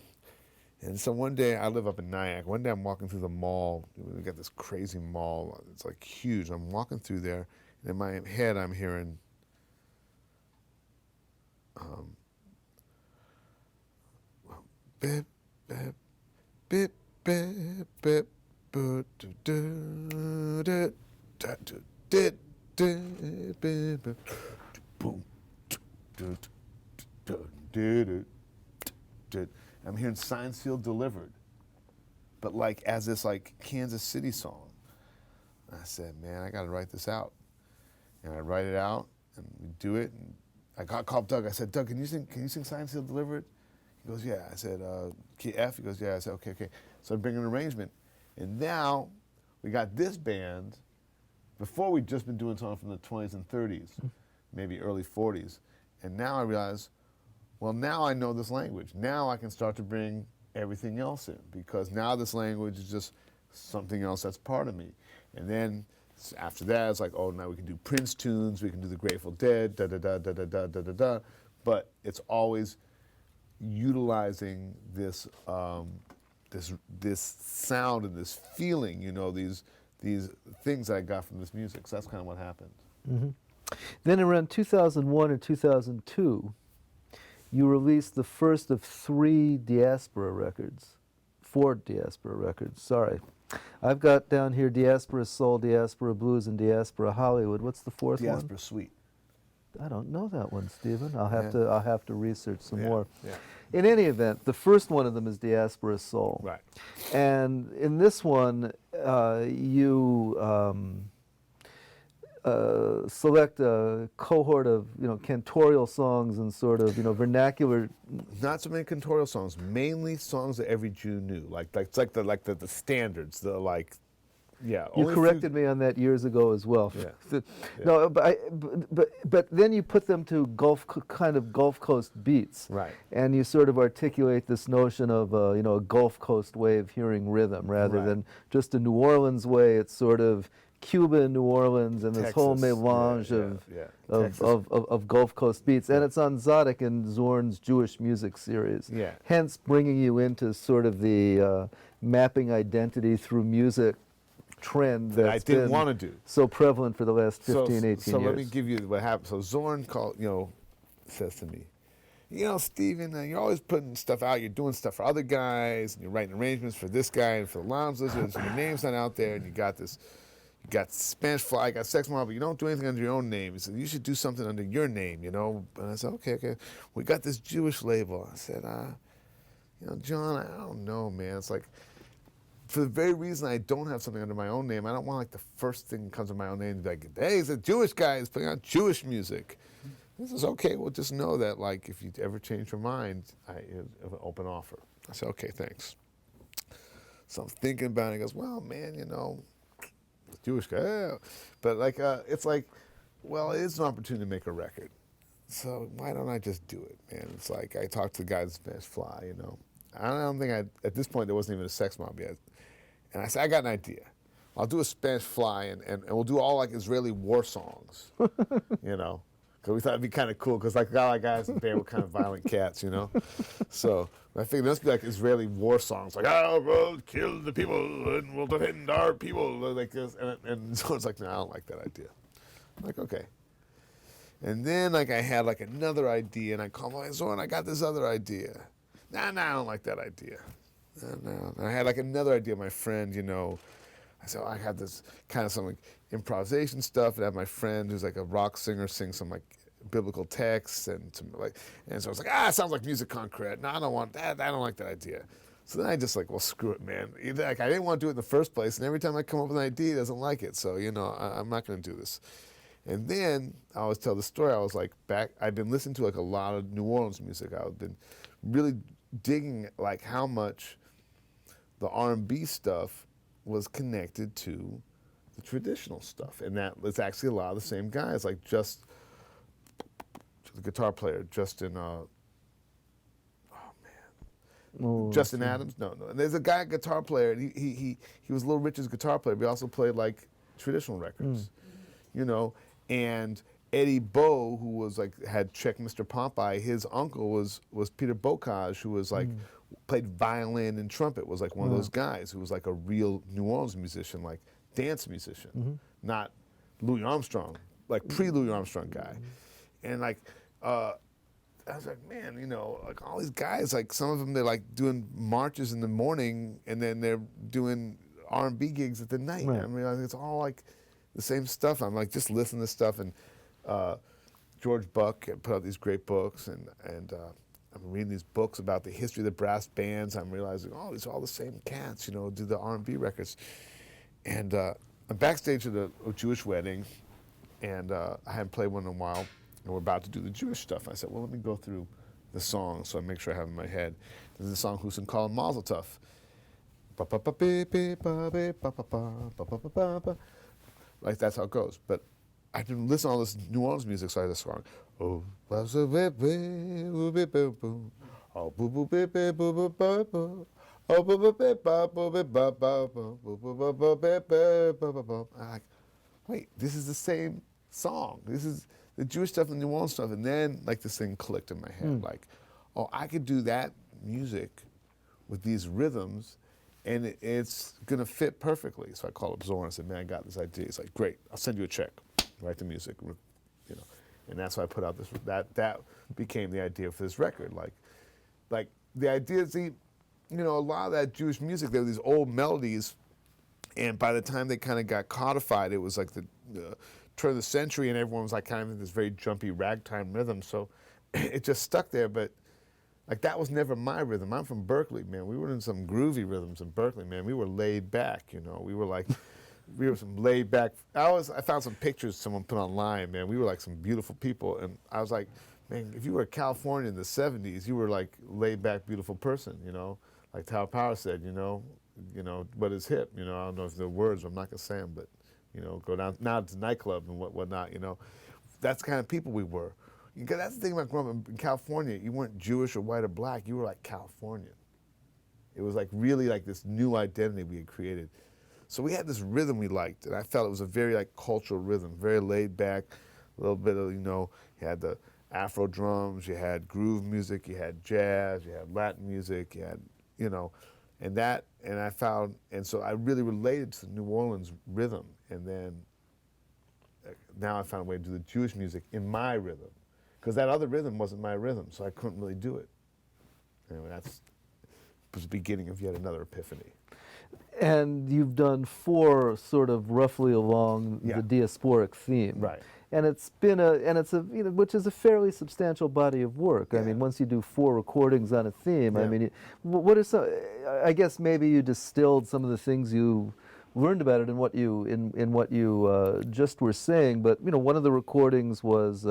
And so one day, I live up in Nyack. One day I'm walking through the mall. We got this crazy mall. It's like huge. I'm walking through there, and in my head, I'm hearing, bip, bip, bip, bip, bip, boo, do, do, do, da, do, did, did, bip, bip, boom, do, do, do, do, do, do. I'm hearing Signs Feel Delivered, but like as this like Kansas City song. I said, man, I got to write this out. And I write it out, and we do it. And I called Doug. I said, Doug, can you sing Signs Feel Delivered? He goes, yeah. I said, key F? He goes, yeah. I said, okay. So I bring an arrangement. And now we got this band. Before we'd just been doing songs from the 20s and 30s, maybe early 40s. And now I realize, well, now I know this language. Now I can start to bring everything else in, because now this language is just something else that's part of me. And then after that, it's like, oh, now we can do Prince tunes, we can do the Grateful Dead, da-da-da-da-da-da-da-da. But it's always utilizing this, this sound and this feeling, you know, these things that I got from this music. So that's kind of what happened.
Then around 2001 or 2002, you released the first of 4 diaspora records, sorry. I've got down here Diaspora Soul, Diaspora Blues, and Diaspora Hollywood. What's the fourth one?
Diaspora Suite.
I don't know that one, Stephen. I'll have to research some more.
Yeah.
In any event, the first one of them is Diaspora Soul.
Right.
And in this one, you select a cohort of, you know, cantorial songs and sort of, you know, vernacular.
Not so many cantorial songs, mainly songs that every Jew knew. It's like the standards, the like, yeah.
You corrected me on that years ago as well.
Yeah.
No, but then you put them to kind of Gulf Coast beats.
Right.
And you sort of articulate this notion of, you know, a Gulf Coast way of hearing rhythm rather than just a New Orleans way. It's sort of Cuba and New Orleans and this whole melange of Gulf Coast beats. And it's on Zadok and Zorn's Jewish music series.
Yeah.
Hence bringing you into sort of the mapping identity through music trend
that I
that's
didn't
been
want to do.
so prevalent for the last 15, 18 years.
So let me give you what happened. So Zorn says to me, you know, Stephen, you're always putting stuff out. You're doing stuff for other guys, and you're writing arrangements for this guy and for the lounge lizards, and your name's not out there, and you got Spanish Fly, you got Sex Mob, but you don't do anything under your own name. He said, you should do something under your name, you know. And I said, okay. We got this Jewish label. I said, you know, John, I don't know, man. It's like, for the very reason I don't have something under my own name, I don't want like the first thing that comes under my own name to be like, hey, he's a Jewish guy, he's putting out Jewish music. This is okay, well, just know that like if you ever change your mind, I have an open offer. I said, okay, thanks. So I'm thinking about it. He goes, well, man, you know, Jewish guy. Yeah. But like, it's like, well, it's an opportunity to make a record. So why don't I just do it, man? It's like, I talked to the guys at Spanish Fly, you know. I don't think at this point, there wasn't even a sex mob yet. And I said, I got an idea. I'll do a Spanish Fly, and we'll do all like Israeli war songs, you know. Because we thought it'd be kind of cool, because like all our guys in the band were kind of violent cats, you know. So I figured there must be like Israeli war songs, like, oh, we'll kill the people and we'll defend our people, like this. And so it's like, no, I don't like that idea. I'm like, okay. And then like I had like another idea, and I called my Zoran, I got this other idea. Nah, I don't like that idea. No. And I had like another idea, my friend, you know. I said, I have this kind of some like improvisation stuff, and I have my friend who's like a rock singer sing some like biblical texts and some like, and so I was like, it sounds like music concrete. No, I don't want that. I don't like that idea. So then I just like, well, screw it, man. Like, I didn't want to do it in the first place, and every time I come up with an idea, he doesn't like it. So, you know, I'm not going to do this. And then I always tell the story. I was like, I've been listening to like a lot of New Orleans music. I've been really digging like how much the R&B stuff was connected to the traditional stuff, and that was actually a lot of the same guys, like the guitar player, Justin Adams. No. And there's a guy, guitar player, and he was Little Richard's guitar player, but he also played like traditional records, you know. And Eddie Bow, who was like had Check Mr. Popeye, his uncle was Peter Bocage, who was like played violin and trumpet, was like one of those guys who was like a real New Orleans musician, like dance musician, not Louis Armstrong, like pre-Louis Armstrong guy. And like, I was like, man, you know, like all these guys, like some of them, they're like doing marches in the morning, and then they're doing R&B gigs at the night.
Right.
I mean, I think it's all like the same stuff. I'm like just listening to stuff, and George Buck had put out these great books, and I'm reading these books about the history of the brass bands. I'm realizing, oh, these are all the same cats, you know, do the R&B records. And I'm backstage at a Jewish wedding, and I hadn't played one in a while, and we're about to do the Jewish stuff. I said, well, let me go through the song so I make sure I have it in my head. There's a song Hussein called Mazel Tov. Like that's how it goes. But I didn't listen to all this New Orleans music, so I had this song. Oh, I'm like, wait, this is the same song. This is the Jewish stuff and the New Orleans stuff. And then like this thing clicked in my head, like, oh, I could do that music with these rhythms, and it's gonna fit perfectly. So I called up Zoran and said, man, I got this idea. He's like, great, I'll send you a check, write the music, you know. And that's why I put out this, that became the idea for this record. Like the idea is, you know, a lot of that Jewish music, there were these old melodies, and by the time they kind of got codified, it was like the turn of the century, and everyone was like kind of in this very jumpy ragtime rhythm. So it just stuck there, but like that was never my rhythm. I'm from Berkeley, man. We were in some groovy rhythms in Berkeley, man. We were laid back, you know. We were like, we were some laid back. I found some pictures someone put online, man. We were like some beautiful people, and I was like, man, if you were California in the 70s, you were like laid back, beautiful person, you know. Like Tal Parra said, you know, what is hip, you know. I don't know if they're words, I'm not gonna say them, but you know, go down now to the nightclub and whatnot, you know. That's the kind of people we were. Because that's the thing about growing up in California. You weren't Jewish or white or black. You were like Californian. It was like really like this new identity we had created. So we had this rhythm we liked, and I felt it was a very like cultural rhythm, very laid back, a little bit of, you know, you had the Afro drums, you had groove music, you had jazz, you had Latin music, you had, you know, and I found, and so I really related to the New Orleans rhythm, and then now I found a way to do the Jewish music in my rhythm. Because that other rhythm wasn't my rhythm, so I couldn't really do it. Anyway, that was the beginning of yet another epiphany.
And you've done 4 sort of roughly along the diasporic theme.
Right.
And it's been you know, which is a fairly substantial body of work.
Yeah.
I mean, once you do 4 recordings on a theme,
Yeah.
I mean, what are some, I guess maybe you distilled some of the things you learned about it in what you just were saying, but you know, one of the recordings was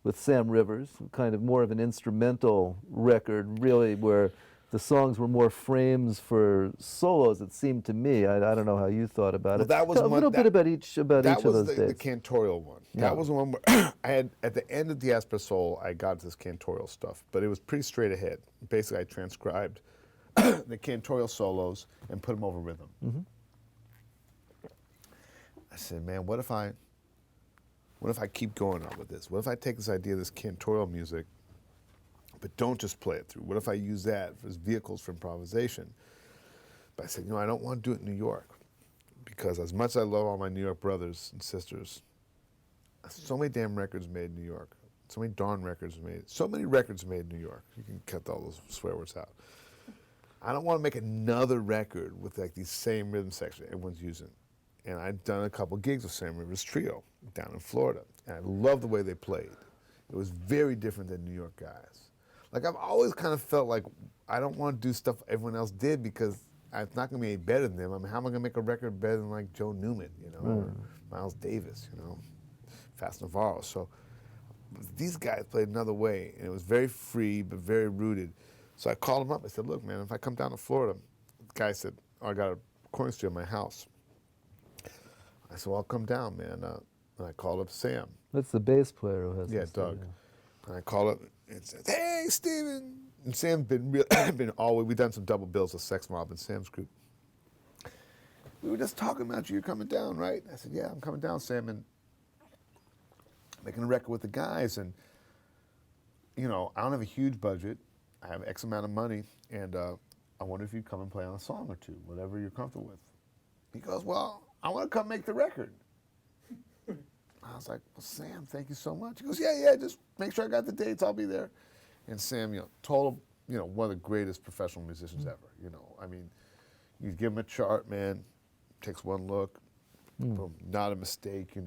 with Sam Rivers, kind of more of an instrumental record, really, where the songs were more frames for solos. It seemed to me. I don't know how you thought about it.
That was
Tell a little bit about each of those
was
days.
the cantorial one.
Yeah.
That was the one where I had, at the end of Diaspora Soul, I got this cantorial stuff, but it was pretty straight ahead. Basically, I transcribed the cantorial solos and put them over rhythm. I said, man, what if I keep going on with this? What if I take this idea of this cantorial music, but don't just play it through? What if I use that as vehicles for improvisation? But I said, I don't want to do it in New York, because as much as I love all my New York brothers and sisters, so many damn records made in New York. So many darn records made. So many records made in New York. You can cut all those swear words out. I don't want to make another record with like these same rhythm sections everyone's using. And I'd done a couple gigs with Sam Rivers Trio down in Florida, and I loved the way they played. It was very different than New York guys. Like, I've always kind of felt like I don't want to do stuff everyone else did, because it's not going to be any better than them. I mean, how am I going to make a record better than like Joe Newman, or Miles Davis, Fats Navarro? So these guys played another way, and it was very free but very rooted. So I called him up. I said, look, man, if I come down to Florida, the guy said, I got a recording studio in my house. I said, well, I'll come down, man. And I called up Sam.
That's the bass player who has this
Doug.
studio.
And I called up and said, hey, Steven. And Sam's been we've done some double bills with Sex Mob and Sam's group. We were just talking about you. You're coming down, right? I said, yeah, I'm coming down, Sam, and making a record with the guys. And, I don't have a huge budget. I have X amount of money, and I wonder if you'd come and play on a song or two, whatever you're comfortable with. He goes, well, I want to come make the record. I was like, well, Sam, thank you so much. He goes, yeah, just make sure I got the dates, I'll be there. And Sam, total, one of the greatest professional musicians ever. I mean, you give him a chart, man, takes one look, boom, not a mistake,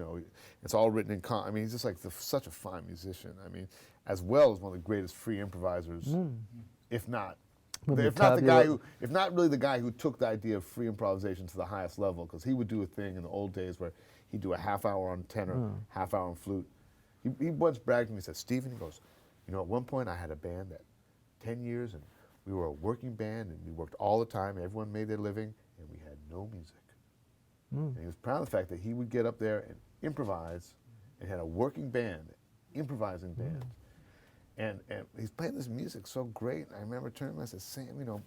It's all written in, I mean, he's just like such a fine musician. I mean, as well as one of the greatest free improvisers, if not really the guy who took the idea of free improvisation to the highest level, because he would do a thing in the old days where he'd do a half hour on tenor, half hour on flute. He once bragged to me, he said, Stephen, he goes, at one point I had a band that 10 years, and we were a working band, and we worked all the time, everyone made their living, and we had no music. And he was proud of the fact that he would get up there and improvise, and had a working band, improvising band. And he's playing this music so great. I remember turning to him and I said, Sam,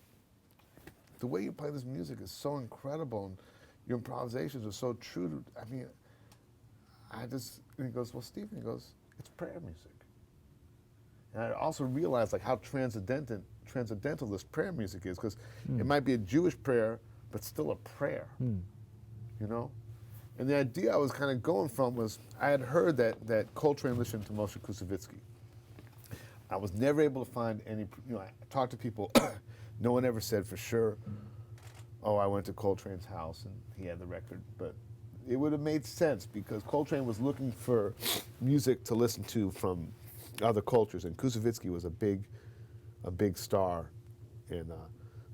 the way you play this music is so incredible, and your improvisations are so true to, and he goes, well, Stephen, he goes, it's prayer music. And I also realized like how transcendental this prayer music is, because it might be a Jewish prayer, but still a prayer, And the idea I was kind of going from was, I had heard that Coltrane listened to Moshe Kusevitsky. I was never able to find any, I talked to people, no one ever said for sure, oh, I went to Coltrane's house and he had the record, but it would have made sense, because Coltrane was looking for music to listen to from other cultures, and Kusevitsky was a big star. And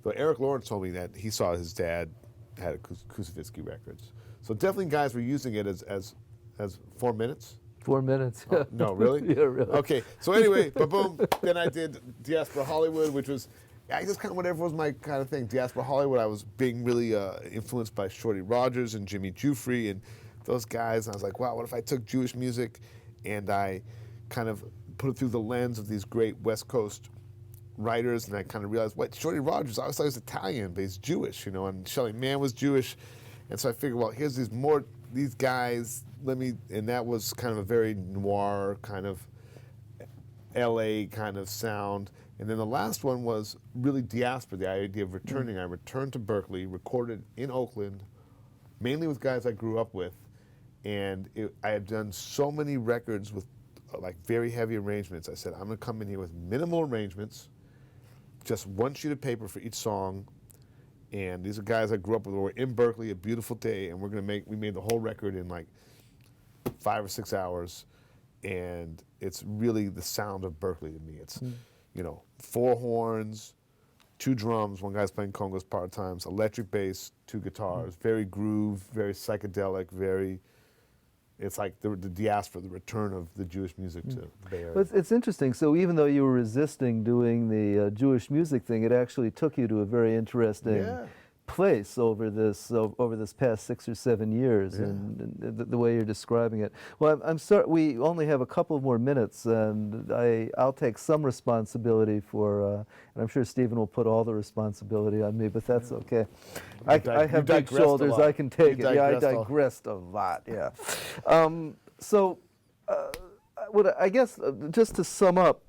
though Eric Lawrence told me that he saw his dad had Kusevitsky records. So definitely guys were using it as 4 minutes.
4 minutes.
Oh, no, really?
Yeah, really.
Okay, so anyway, boom. Then I did Diaspora Hollywood, which was, I just kind of whatever was my kind of thing. Diaspora Hollywood, I was being really influenced by Shorty Rogers and Jimmy Jufrey and those guys. And I was like, wow, what if I took Jewish music and I kind of put it through the lens of these great West Coast writers, and I kind of realized, what, Shorty Rogers, I always thought he was Italian, but he's Jewish, and Shelley Mann was Jewish. And so I figured, well, here's these guys, and that was kind of a very noir kind of LA kind of sound. And then the last one was really diaspora, the idea of returning. I returned to Berkeley, recorded in Oakland, mainly with guys I grew up with. And I had done so many records with like very heavy arrangements. I said, I'm gonna come in here with minimal arrangements, just one sheet of paper for each song. And these are guys I grew up with. We're in Berkeley, a beautiful day, and we made the whole record in like 5 or 6 hours. And it's really the sound of Berkeley to me. It's, 4 horns, 2 drums, one guy's playing congos part-times, electric bass, 2 guitars, very groove, very psychedelic, very it's like the diaspora, the return of the Jewish music to the Bay Area.
But it's interesting. So even though you were resisting doing the Jewish music thing, it actually took you to a very interesting place over this past 6 or 7 years, and the way you're describing it. Well, I'm sorry, we only have a couple more minutes, and I'll take some responsibility for, and I'm sure Stephen will put all the responsibility on me, but that's okay. I have big shoulders, I can take it. Yeah, I digressed a lot, yeah. I guess, just to sum up,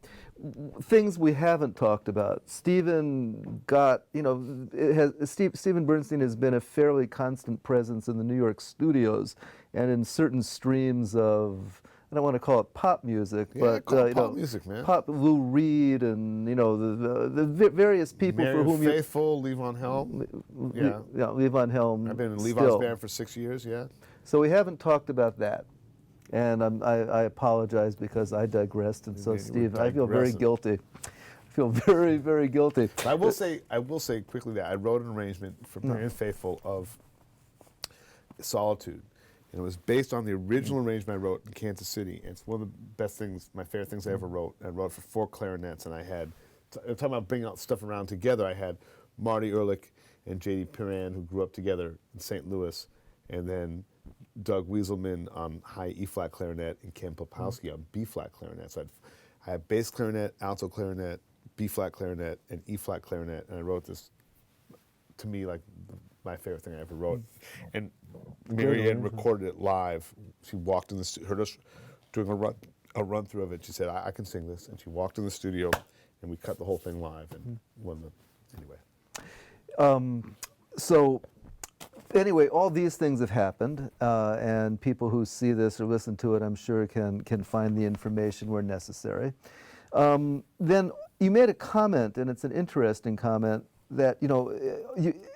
things we haven't talked about. Stephen got, Stephen Bernstein has been a fairly constant presence in the New York studios and in certain streams of, I don't want to call it pop music, but
pop music, man.
Pop, Lou Reed, and the various people
Marion
for whom
Faithful, Levon Helm.
Levon Helm.
I've been in Levon's
still.
band for 6 years. Yeah.
So we haven't talked about that. And I apologize because I digressed, and so
You
Steve,
were
I feel very
digressing.
guilty. I feel very, very guilty.
I will say quickly that I wrote an arrangement for Marion Faithful of Solitude, and it was based on the original arrangement I wrote in Kansas City. And it's one of the best things, my favorite things I ever wrote. I wrote for 4 clarinets, and I had, talking about bringing out stuff around together, I had Marty Ehrlich and J.D. Piran, who grew up together in St. Louis, and then Doug Wieselman on high E-flat clarinet and Ken Popowski on B-flat clarinet. So I had bass clarinet, alto clarinet, B-flat clarinet, and E-flat clarinet, and I wrote this, to me, like my favorite thing I ever wrote. And Mary Ann recorded it live. She walked in the studio, heard us doing a run through of it. She said, I can sing this. And she walked in the studio, and we cut the whole thing live and won the, anyway.
Anyway, all these things have happened, and people who see this or listen to it, I'm sure, can find the information where necessary. Then you made a comment, and it's an interesting comment, that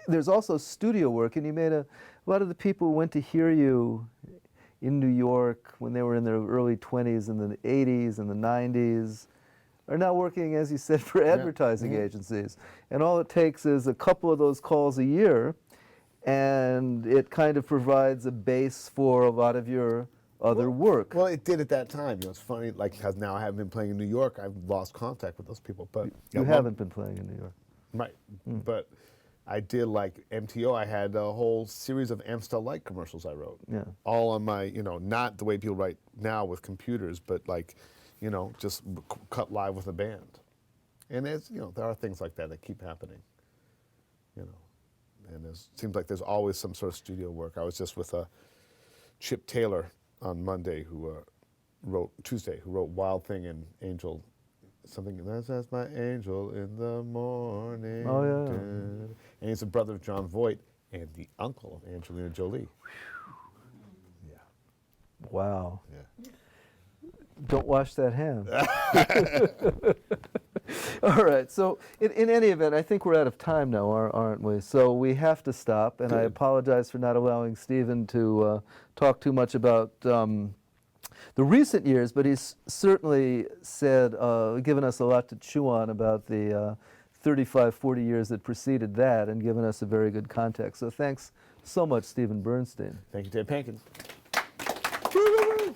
there's also studio work, and you made a lot of the people who went to hear you in New York when they were in their early 20s and the 80s and the 90s are now working, as you said, for advertising agencies. And all it takes is a couple of those calls a year, and it kind of provides a base for a lot of your other work.
Well, it did at that time. It's funny, like, because now I haven't been playing in New York, I've lost contact with those people. But
you haven't been playing in New York.
Right. But I did, like, MTO, I had a whole series of Amstel Light commercials I wrote.
Yeah.
All on my, not the way people write now with computers, but, like, just cut live with a band. And there's, there are things like that keep happening, And it seems like there's always some sort of studio work. I was just with Chip Taylor on Monday, who wrote Wild Thing and Angel, something that's my angel in the morning.
Oh, yeah.
And he's the brother of John Voight and the uncle of Angelina Jolie. Yeah.
Wow.
Yeah.
Don't wash that hand. All right, so in any event, I think we're out of time now, aren't we? So we have to stop, and I apologize for not allowing Stephen to talk too much about the recent years, but he's certainly said, given us a lot to chew on about the 35, 40 years that preceded that, and given us a very good context. So thanks so much, Stephen Bernstein.
Thank you, Dave Panken.
Woo, woo, woo.